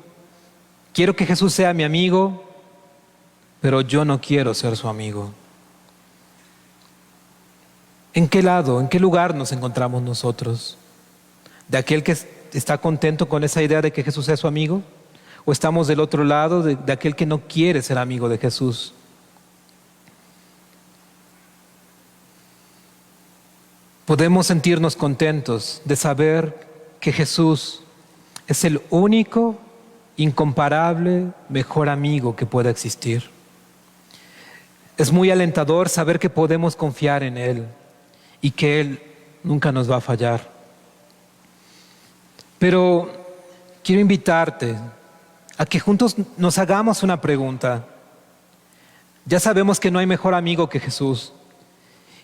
Speaker 1: Quiero que Jesús sea mi amigo, pero yo no quiero ser su amigo. ¿En qué lado, en qué lugar nos encontramos nosotros? ¿De aquel que está contento con esa idea de que Jesús sea su amigo? ¿O estamos del otro lado, de aquel que no quiere ser amigo de Jesús? Podemos sentirnos contentos de saber que Jesús es el único, incomparable, mejor amigo que pueda existir. Es muy alentador saber que podemos confiar en Él y que Él nunca nos va a fallar. Pero quiero invitarte a que juntos nos hagamos una pregunta. Ya sabemos que no hay mejor amigo que Jesús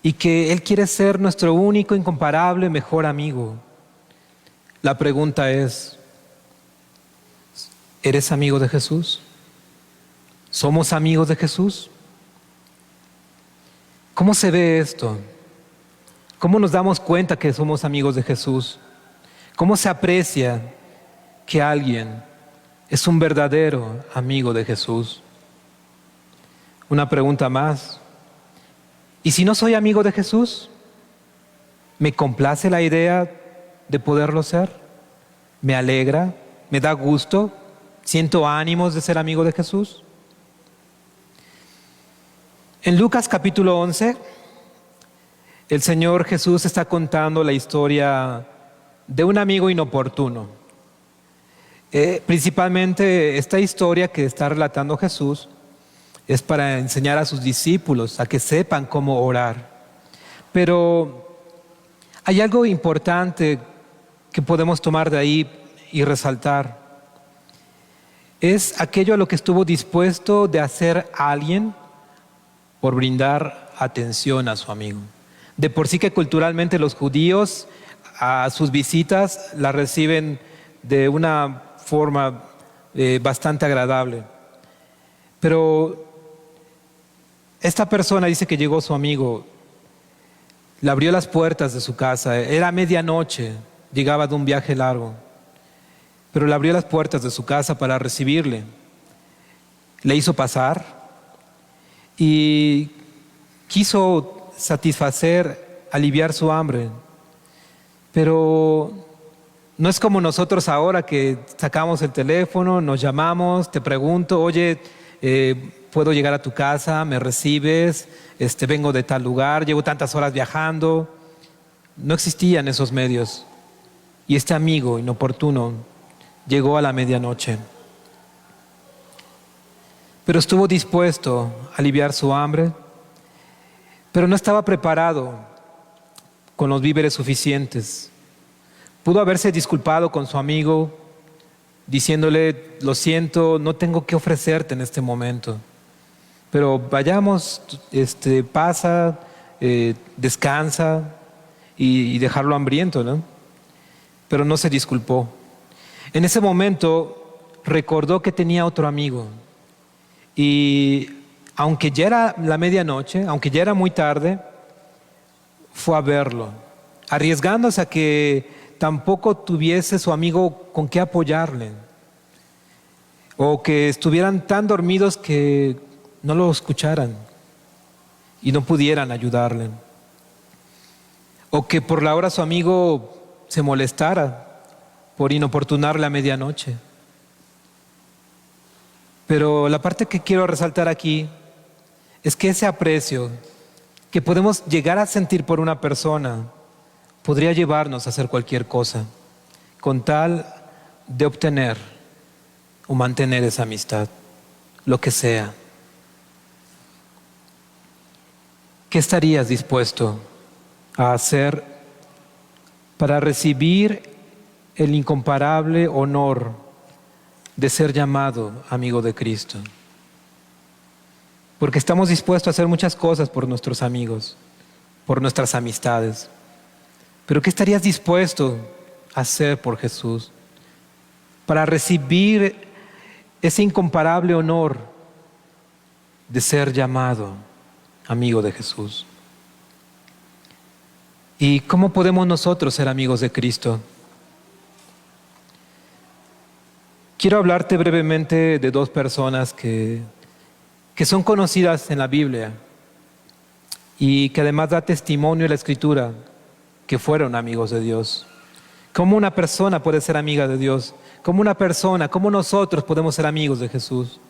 Speaker 1: y que Él quiere ser nuestro único, incomparable, mejor amigo. La pregunta es, ¿eres amigo de Jesús? ¿Somos amigos de Jesús? ¿Cómo se ve esto? ¿Cómo nos damos cuenta que somos amigos de Jesús? ¿Cómo se aprecia que alguien es un verdadero amigo de Jesús? Una pregunta más. ¿Y si no soy amigo de Jesús? ¿Me complace la idea de poderlo ser? ¿Me alegra? ¿Me da gusto? ¿Siento ánimos de ser amigo de Jesús? En Lucas capítulo 11, el Señor Jesús está contando la historia de un amigo inoportuno. Principalmente esta historia que está relatando Jesús es para enseñar a sus discípulos a que sepan cómo orar. Pero hay algo importante que podemos tomar de ahí y resaltar. Es aquello a lo que estuvo dispuesto de hacer alguien por brindar atención a su amigo. De por sí que culturalmente los judíos a sus visitas las reciben de una forma bastante agradable. Pero esta persona dice que llegó su amigo, le abrió las puertas de su casa, era medianoche, llegaba de un viaje largo, pero le abrió las puertas de su casa para recibirle. Le hizo pasar y quiso satisfacer, aliviar su hambre. Pero no es como nosotros ahora que sacamos el teléfono, nos llamamos, te pregunto, oye, ¿puedo llegar a tu casa? ¿Me recibes? Vengo de tal lugar, llevo tantas horas viajando. No existían esos medios. Y este amigo inoportuno llegó a la medianoche. Pero estuvo dispuesto a aliviar su hambre, pero no estaba preparado con los víveres suficientes. Pudo haberse disculpado con su amigo, diciéndole, lo siento, no tengo que ofrecerte en este momento, pero vayamos, pasa, descansa y dejarlo hambriento, ¿no? Pero no se disculpó. En ese momento recordó que tenía otro amigo. Y aunque ya era la medianoche, aunque ya era muy tarde, fue a verlo, arriesgándose a que tampoco tuviese su amigo con qué apoyarle, o que estuvieran tan dormidos que no lo escucharan y no pudieran ayudarle, o que por la hora su amigo se molestara por inoportunarle a medianoche. Pero la parte que quiero resaltar aquí es que ese aprecio que podemos llegar a sentir por una persona podría llevarnos a hacer cualquier cosa con tal de obtener o mantener esa amistad, lo que sea. ¿Qué estarías dispuesto a hacer para recibir el incomparable honor de ser llamado amigo de Cristo? Porque estamos dispuestos a hacer muchas cosas por nuestros amigos, por nuestras amistades. Pero ¿qué estarías dispuesto a hacer por Jesús para recibir ese incomparable honor de ser llamado amigo de Jesús? ¿Y cómo podemos nosotros ser amigos de Cristo? Quiero hablarte brevemente de dos personas que son conocidas en la Biblia y que además da testimonio en la Escritura que fueron amigos de Dios. ¿Cómo una persona puede ser amiga de Dios? ¿Cómo nosotros podemos ser amigos de Jesús?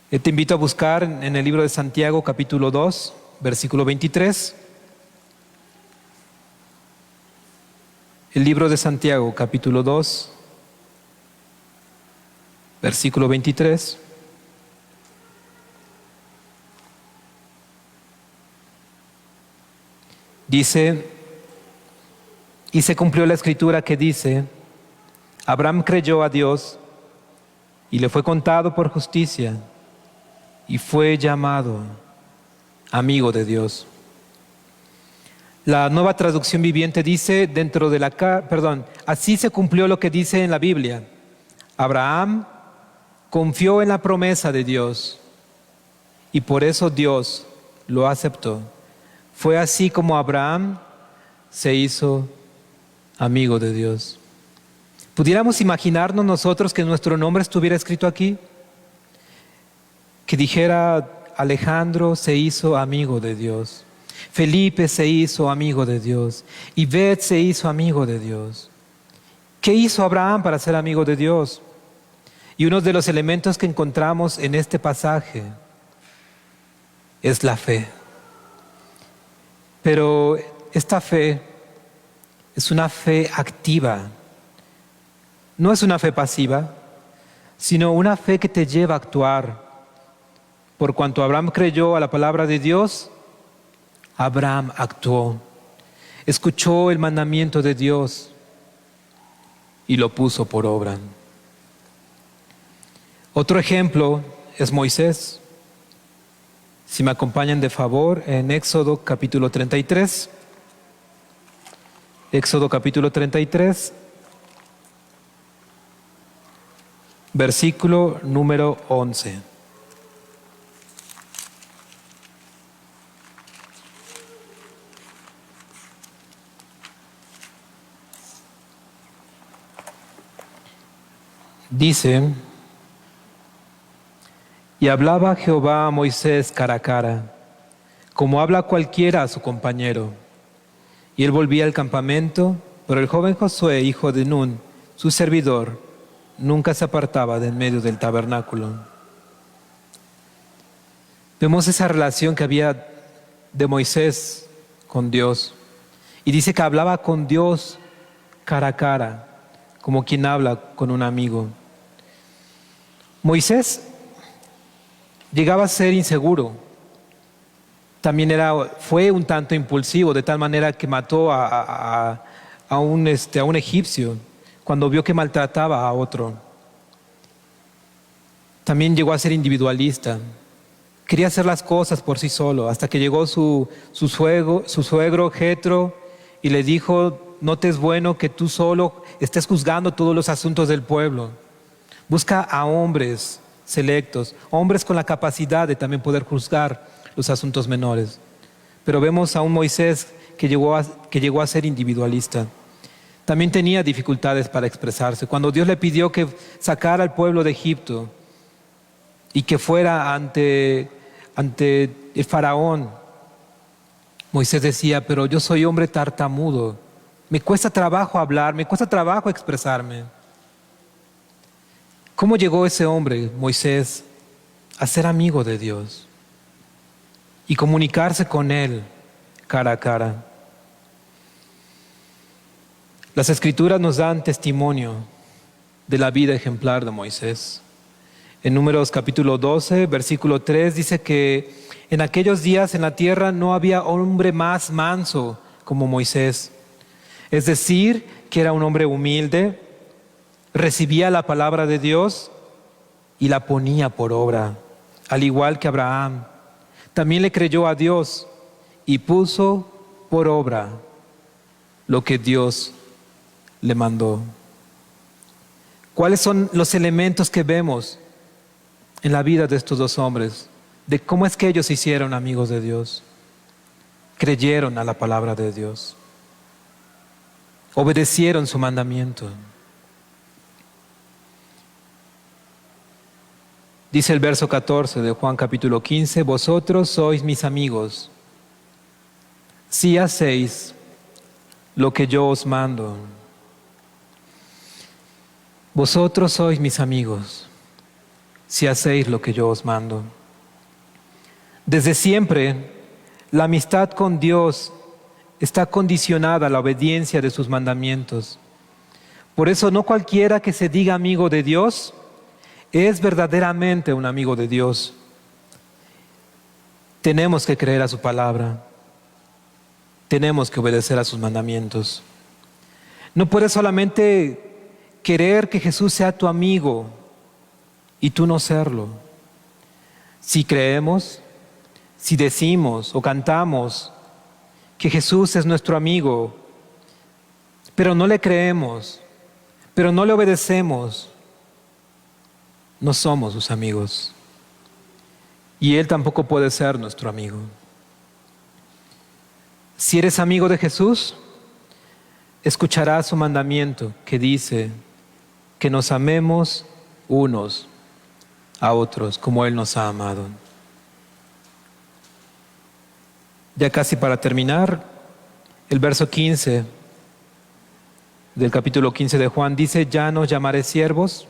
Speaker 1: Te invito a buscar en el libro de Santiago, capítulo 2, versículo 23. El libro de Santiago, capítulo 2, versículo 23. Dice, y se cumplió la escritura que dice, Abraham creyó a Dios y le fue contado por justicia y fue llamado amigo de Dios. La Nueva Traducción Viviente dice así se cumplió lo que dice en la Biblia. Abraham confió en la promesa de Dios y por eso Dios lo aceptó. Fue así como Abraham se hizo amigo de Dios. ¿Pudiéramos imaginarnos nosotros que nuestro nombre estuviera escrito aquí? Que dijera, Alejandro se hizo amigo de Dios, Felipe se hizo amigo de Dios, Ivette se hizo amigo de Dios. ¿Qué hizo Abraham para ser amigo de Dios? Y uno de los elementos que encontramos en este pasaje es la fe. Pero esta fe es una fe activa, no es una fe pasiva, sino una fe que te lleva a actuar. Por cuanto Abraham creyó a la palabra de Dios, Abraham actuó, escuchó el mandamiento de Dios y lo puso por obra. Otro ejemplo es Moisés. Si me acompañan de favor en Éxodo capítulo 33. Éxodo capítulo 33, versículo número 11. Dice, y hablaba Jehová a Moisés cara a cara, como habla cualquiera a su compañero. Y él volvía al campamento, pero el joven Josué, hijo de Nun, su servidor, nunca se apartaba de en medio del tabernáculo. Vemos esa relación que había de Moisés con Dios. Y dice que hablaba con Dios cara a cara, como quien habla con un amigo. Moisés llegaba a ser inseguro. También fue un tanto impulsivo, de tal manera que mató a un egipcio cuando vio que maltrataba a otro. También llegó a ser individualista. Quería hacer las cosas por sí solo, hasta que llegó su suegro Jetro y le dijo, no te es bueno que tú solo estés juzgando todos los asuntos del pueblo. Busca a hombres selectos, hombres con la capacidad de también poder juzgar los asuntos menores. Pero vemos a un Moisés que llegó a ser individualista. También tenía dificultades para expresarse. Cuando Dios le pidió que sacara al pueblo de Egipto y que fuera ante el faraón, Moisés decía, pero yo soy hombre tartamudo, me cuesta trabajo hablar, me cuesta trabajo expresarme. ¿Cómo llegó ese hombre, Moisés, a ser amigo de Dios y comunicarse con Él cara a cara? Las Escrituras nos dan testimonio de la vida ejemplar de Moisés. En Números capítulo 12, versículo 3, dice que en aquellos días en la tierra no había hombre más manso como Moisés. Es decir, que era un hombre humilde, recibía la palabra de Dios y la ponía por obra, al igual que Abraham. También le creyó a Dios y puso por obra lo que Dios le mandó. ¿Cuáles son los elementos que vemos en la vida de estos dos hombres? De cómo es que ellos se hicieron amigos de Dios. creyeron a la palabra de Dios, obedecieron su mandamiento. Dice el verso 14 de Juan capítulo 15, vosotros sois mis amigos, si hacéis lo que yo os mando. Vosotros sois mis amigos, si hacéis lo que yo os mando. Desde siempre, la amistad con Dios está condicionada a la obediencia de sus mandamientos. Por eso no cualquiera que se diga amigo de Dios es verdaderamente un amigo de Dios. Tenemos que creer a su palabra. Tenemos que obedecer a sus mandamientos. No puedes solamente querer que Jesús sea tu amigo y tú no serlo. Si creemos, si decimos o cantamos que Jesús es nuestro amigo, pero no le creemos, pero no le obedecemos, no somos sus amigos. Y Él tampoco puede ser nuestro amigo. Si eres amigo de Jesús, escucharás su mandamiento que dice que nos amemos unos a otros como Él nos ha amado. Ya casi para terminar, el verso 15 del capítulo 15 de Juan dice, ya no llamaré siervos,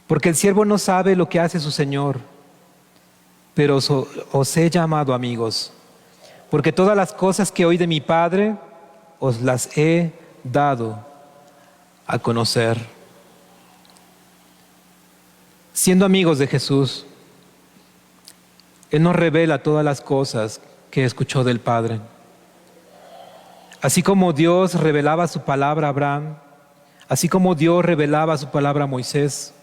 Speaker 1: porque el siervo no sabe lo que hace su Señor, pero os he llamado amigos, porque todas las cosas que oí de mi Padre os las he dado a conocer. Siendo amigos de Jesús, Él nos revela todas las cosas que escuchó del Padre. Así como Dios revelaba su palabra a Abraham, así como Dios revelaba su palabra a Moisés,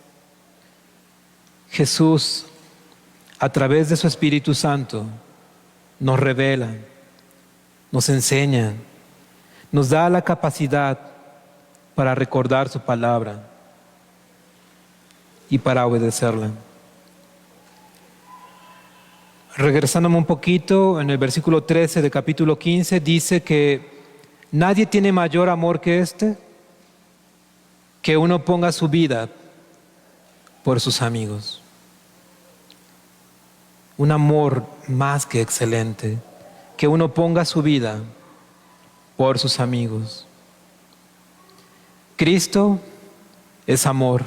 Speaker 1: Jesús, a través de su Espíritu Santo, nos revela, nos enseña, nos da la capacidad para recordar su palabra y para obedecerla. Regresándome un poquito, en el versículo 13 de capítulo 15 dice que nadie tiene mayor amor que este, que uno ponga su vida por sus amigos. Un amor más que excelente, que uno ponga su vida por sus amigos. Cristo es amor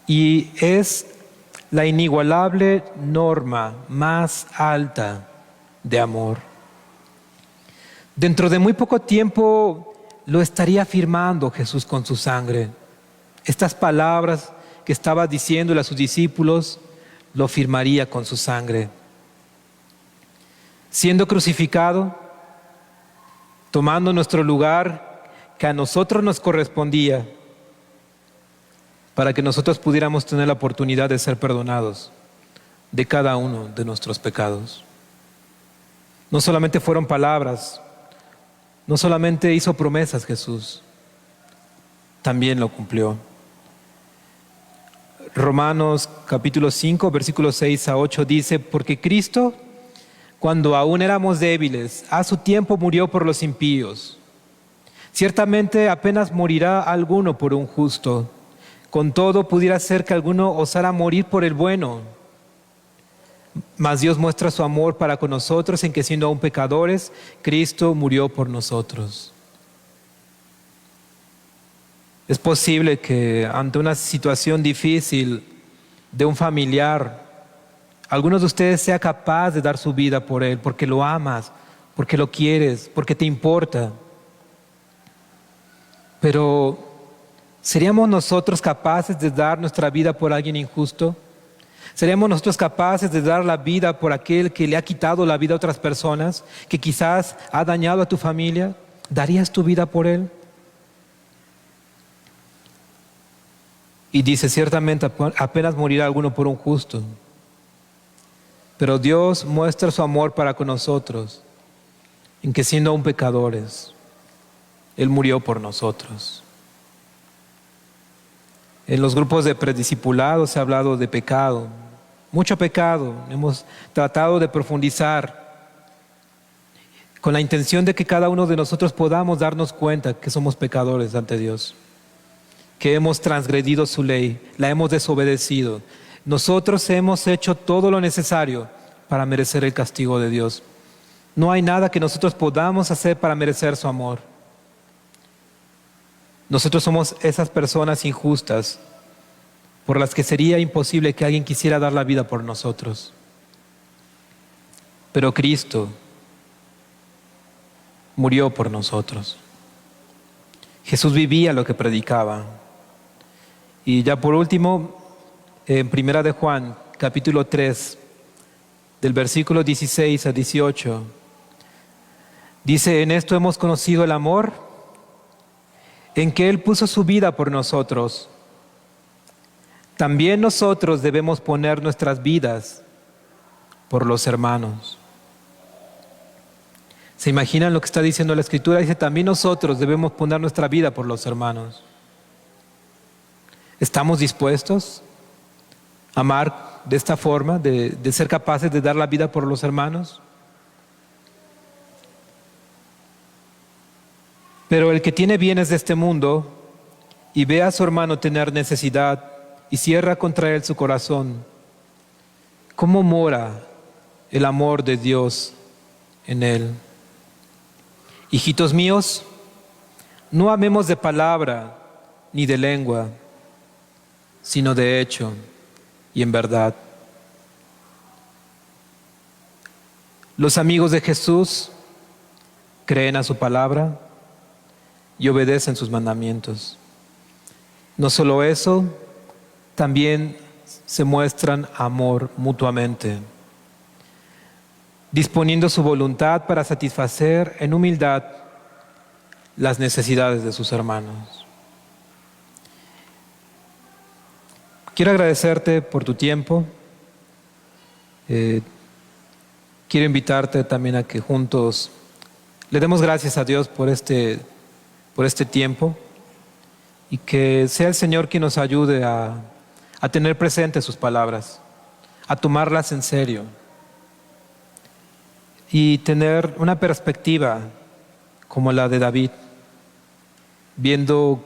Speaker 1: y es la inigualable norma más alta de amor. Dentro de muy poco tiempo lo estaría afirmando Jesús con su sangre. Estas palabras que estaba diciéndole a sus discípulos, lo firmaría con su sangre. Siendo crucificado, tomando nuestro lugar que a nosotros nos correspondía, para que nosotros pudiéramos tener la oportunidad de ser perdonados de cada uno de nuestros pecados. No solamente fueron palabras, no solamente hizo promesas Jesús, también lo cumplió. Romanos capítulo 5, versículos 6 a 8 dice, porque Cristo, cuando aún éramos débiles, a su tiempo murió por los impíos. Ciertamente apenas morirá alguno por un justo. Con todo, pudiera ser que alguno osara morir por el bueno. Mas Dios muestra su amor para con nosotros en que siendo aún pecadores, Cristo murió por nosotros. Es posible que ante una situación difícil de un familiar, algunos de ustedes sea capaz de dar su vida por él, porque lo amas, porque lo quieres, porque te importa. Pero ¿seríamos nosotros capaces de dar nuestra vida por alguien injusto? ¿Seríamos nosotros capaces de dar la vida por aquel que le ha quitado la vida a otras personas, que quizás ha dañado a tu familia? ¿Darías tu vida por él? Y dice, ciertamente apenas morirá alguno por un justo. Pero Dios muestra su amor para con nosotros, en que siendo aún pecadores, Él murió por nosotros. En los grupos de prediscipulado se ha hablado de pecado, mucho pecado. Hemos tratado de profundizar con la intención de que cada uno de nosotros podamos darnos cuenta que somos pecadores ante Dios, que hemos transgredido su ley, la hemos desobedecido. Nosotros hemos hecho todo lo necesario para merecer el castigo de Dios. No hay nada que nosotros podamos hacer para merecer su amor. Nosotros somos esas personas injustas por las que sería imposible que alguien quisiera dar la vida por nosotros. Pero Cristo murió por nosotros. Jesús vivía lo que predicaba. Y ya por último, en Primera de Juan, capítulo 3, del versículo 16 a 18, dice: en esto hemos conocido el amor, en que Él puso su vida por nosotros. También nosotros debemos poner nuestras vidas por los hermanos. ¿Se imaginan lo que está diciendo la Escritura? Dice, también nosotros debemos poner nuestra vida por los hermanos. ¿Estamos dispuestos a amar de esta forma, de ser capaces de dar la vida por los hermanos? Pero el que tiene bienes de este mundo y ve a su hermano tener necesidad y cierra contra él su corazón, ¿cómo mora el amor de Dios en él? Hijitos míos, no amemos de palabra ni de lengua, sino de hecho y en verdad. Los amigos de Jesús creen a su palabra y obedecen sus mandamientos. No solo eso, también se muestran amor mutuamente, disponiendo su voluntad para satisfacer en humildad las necesidades de sus hermanos. Quiero agradecerte por tu tiempo. Quiero invitarte también a que juntos le demos gracias a Dios por este tiempo y que sea el Señor quien nos ayude a tener presente sus palabras, a tomarlas en serio y tener una perspectiva como la de David, viendo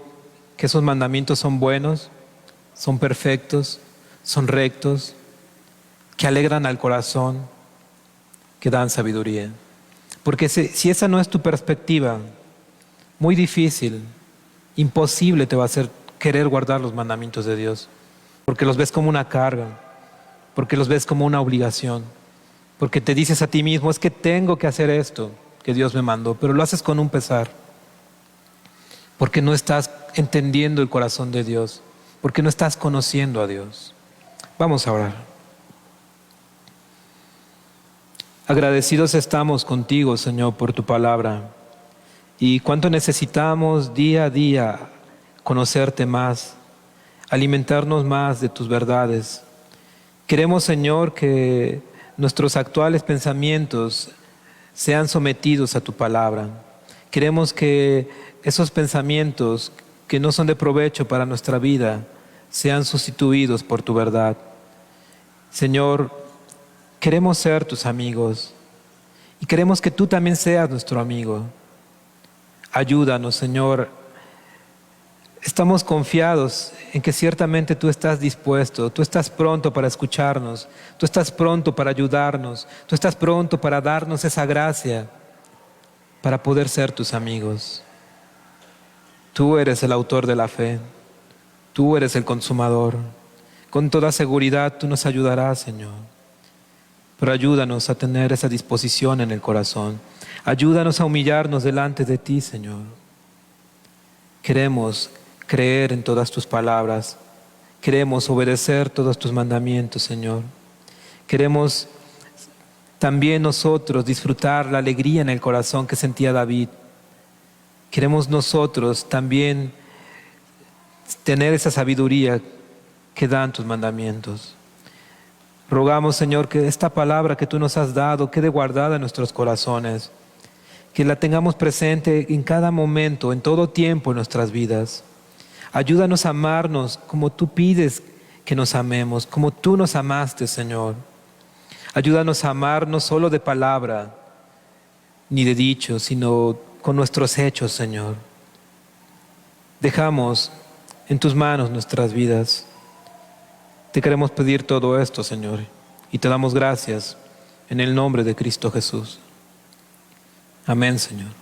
Speaker 1: que esos mandamientos son buenos, son perfectos, son rectos, que alegran al corazón, que dan sabiduría. Porque si esa no es tu perspectiva, muy difícil, imposible te va a hacer querer guardar los mandamientos de Dios, porque los ves como una carga, porque los ves como una obligación, porque te dices a ti mismo, es que tengo que hacer esto que Dios me mandó, pero lo haces con un pesar, porque no estás entendiendo el corazón de Dios, porque no estás conociendo a Dios. Vamos a orar. Agradecidos estamos contigo, Señor, por tu palabra, y cuánto necesitamos día a día conocerte más, alimentarnos más de tus verdades. Queremos, Señor, que nuestros actuales pensamientos sean sometidos a tu palabra. Queremos que esos pensamientos que no son de provecho para nuestra vida sean sustituidos por tu verdad. Señor, queremos ser tus amigos y queremos que tú también seas nuestro amigo. Ayúdanos, Señor. Estamos confiados en que ciertamente tú estás dispuesto, tú estás pronto para escucharnos, tú estás pronto para ayudarnos, tú estás pronto para darnos esa gracia para poder ser tus amigos. Tú eres el autor de la fe, tú eres el consumador. Con toda seguridad tú nos ayudarás, Señor. Pero ayúdanos a tener esa disposición en el corazón. Ayúdanos a humillarnos delante de ti, Señor. Queremos creer en todas tus palabras. Queremos obedecer todos tus mandamientos, Señor. Queremos también nosotros disfrutar la alegría en el corazón que sentía David. Queremos nosotros también tener esa sabiduría que dan tus mandamientos. Rogamos, Señor, que esta palabra que tú nos has dado quede guardada en nuestros corazones, que la tengamos presente en cada momento, en todo tiempo en nuestras vidas. Ayúdanos a amarnos como tú pides que nos amemos, como tú nos amaste, Señor. Ayúdanos a amar no solo de palabra, ni de dichos, sino con nuestros hechos, Señor. Dejamos en tus manos nuestras vidas. Te queremos pedir todo esto, Señor, y te damos gracias en el nombre de Cristo Jesús. Amén, Señor.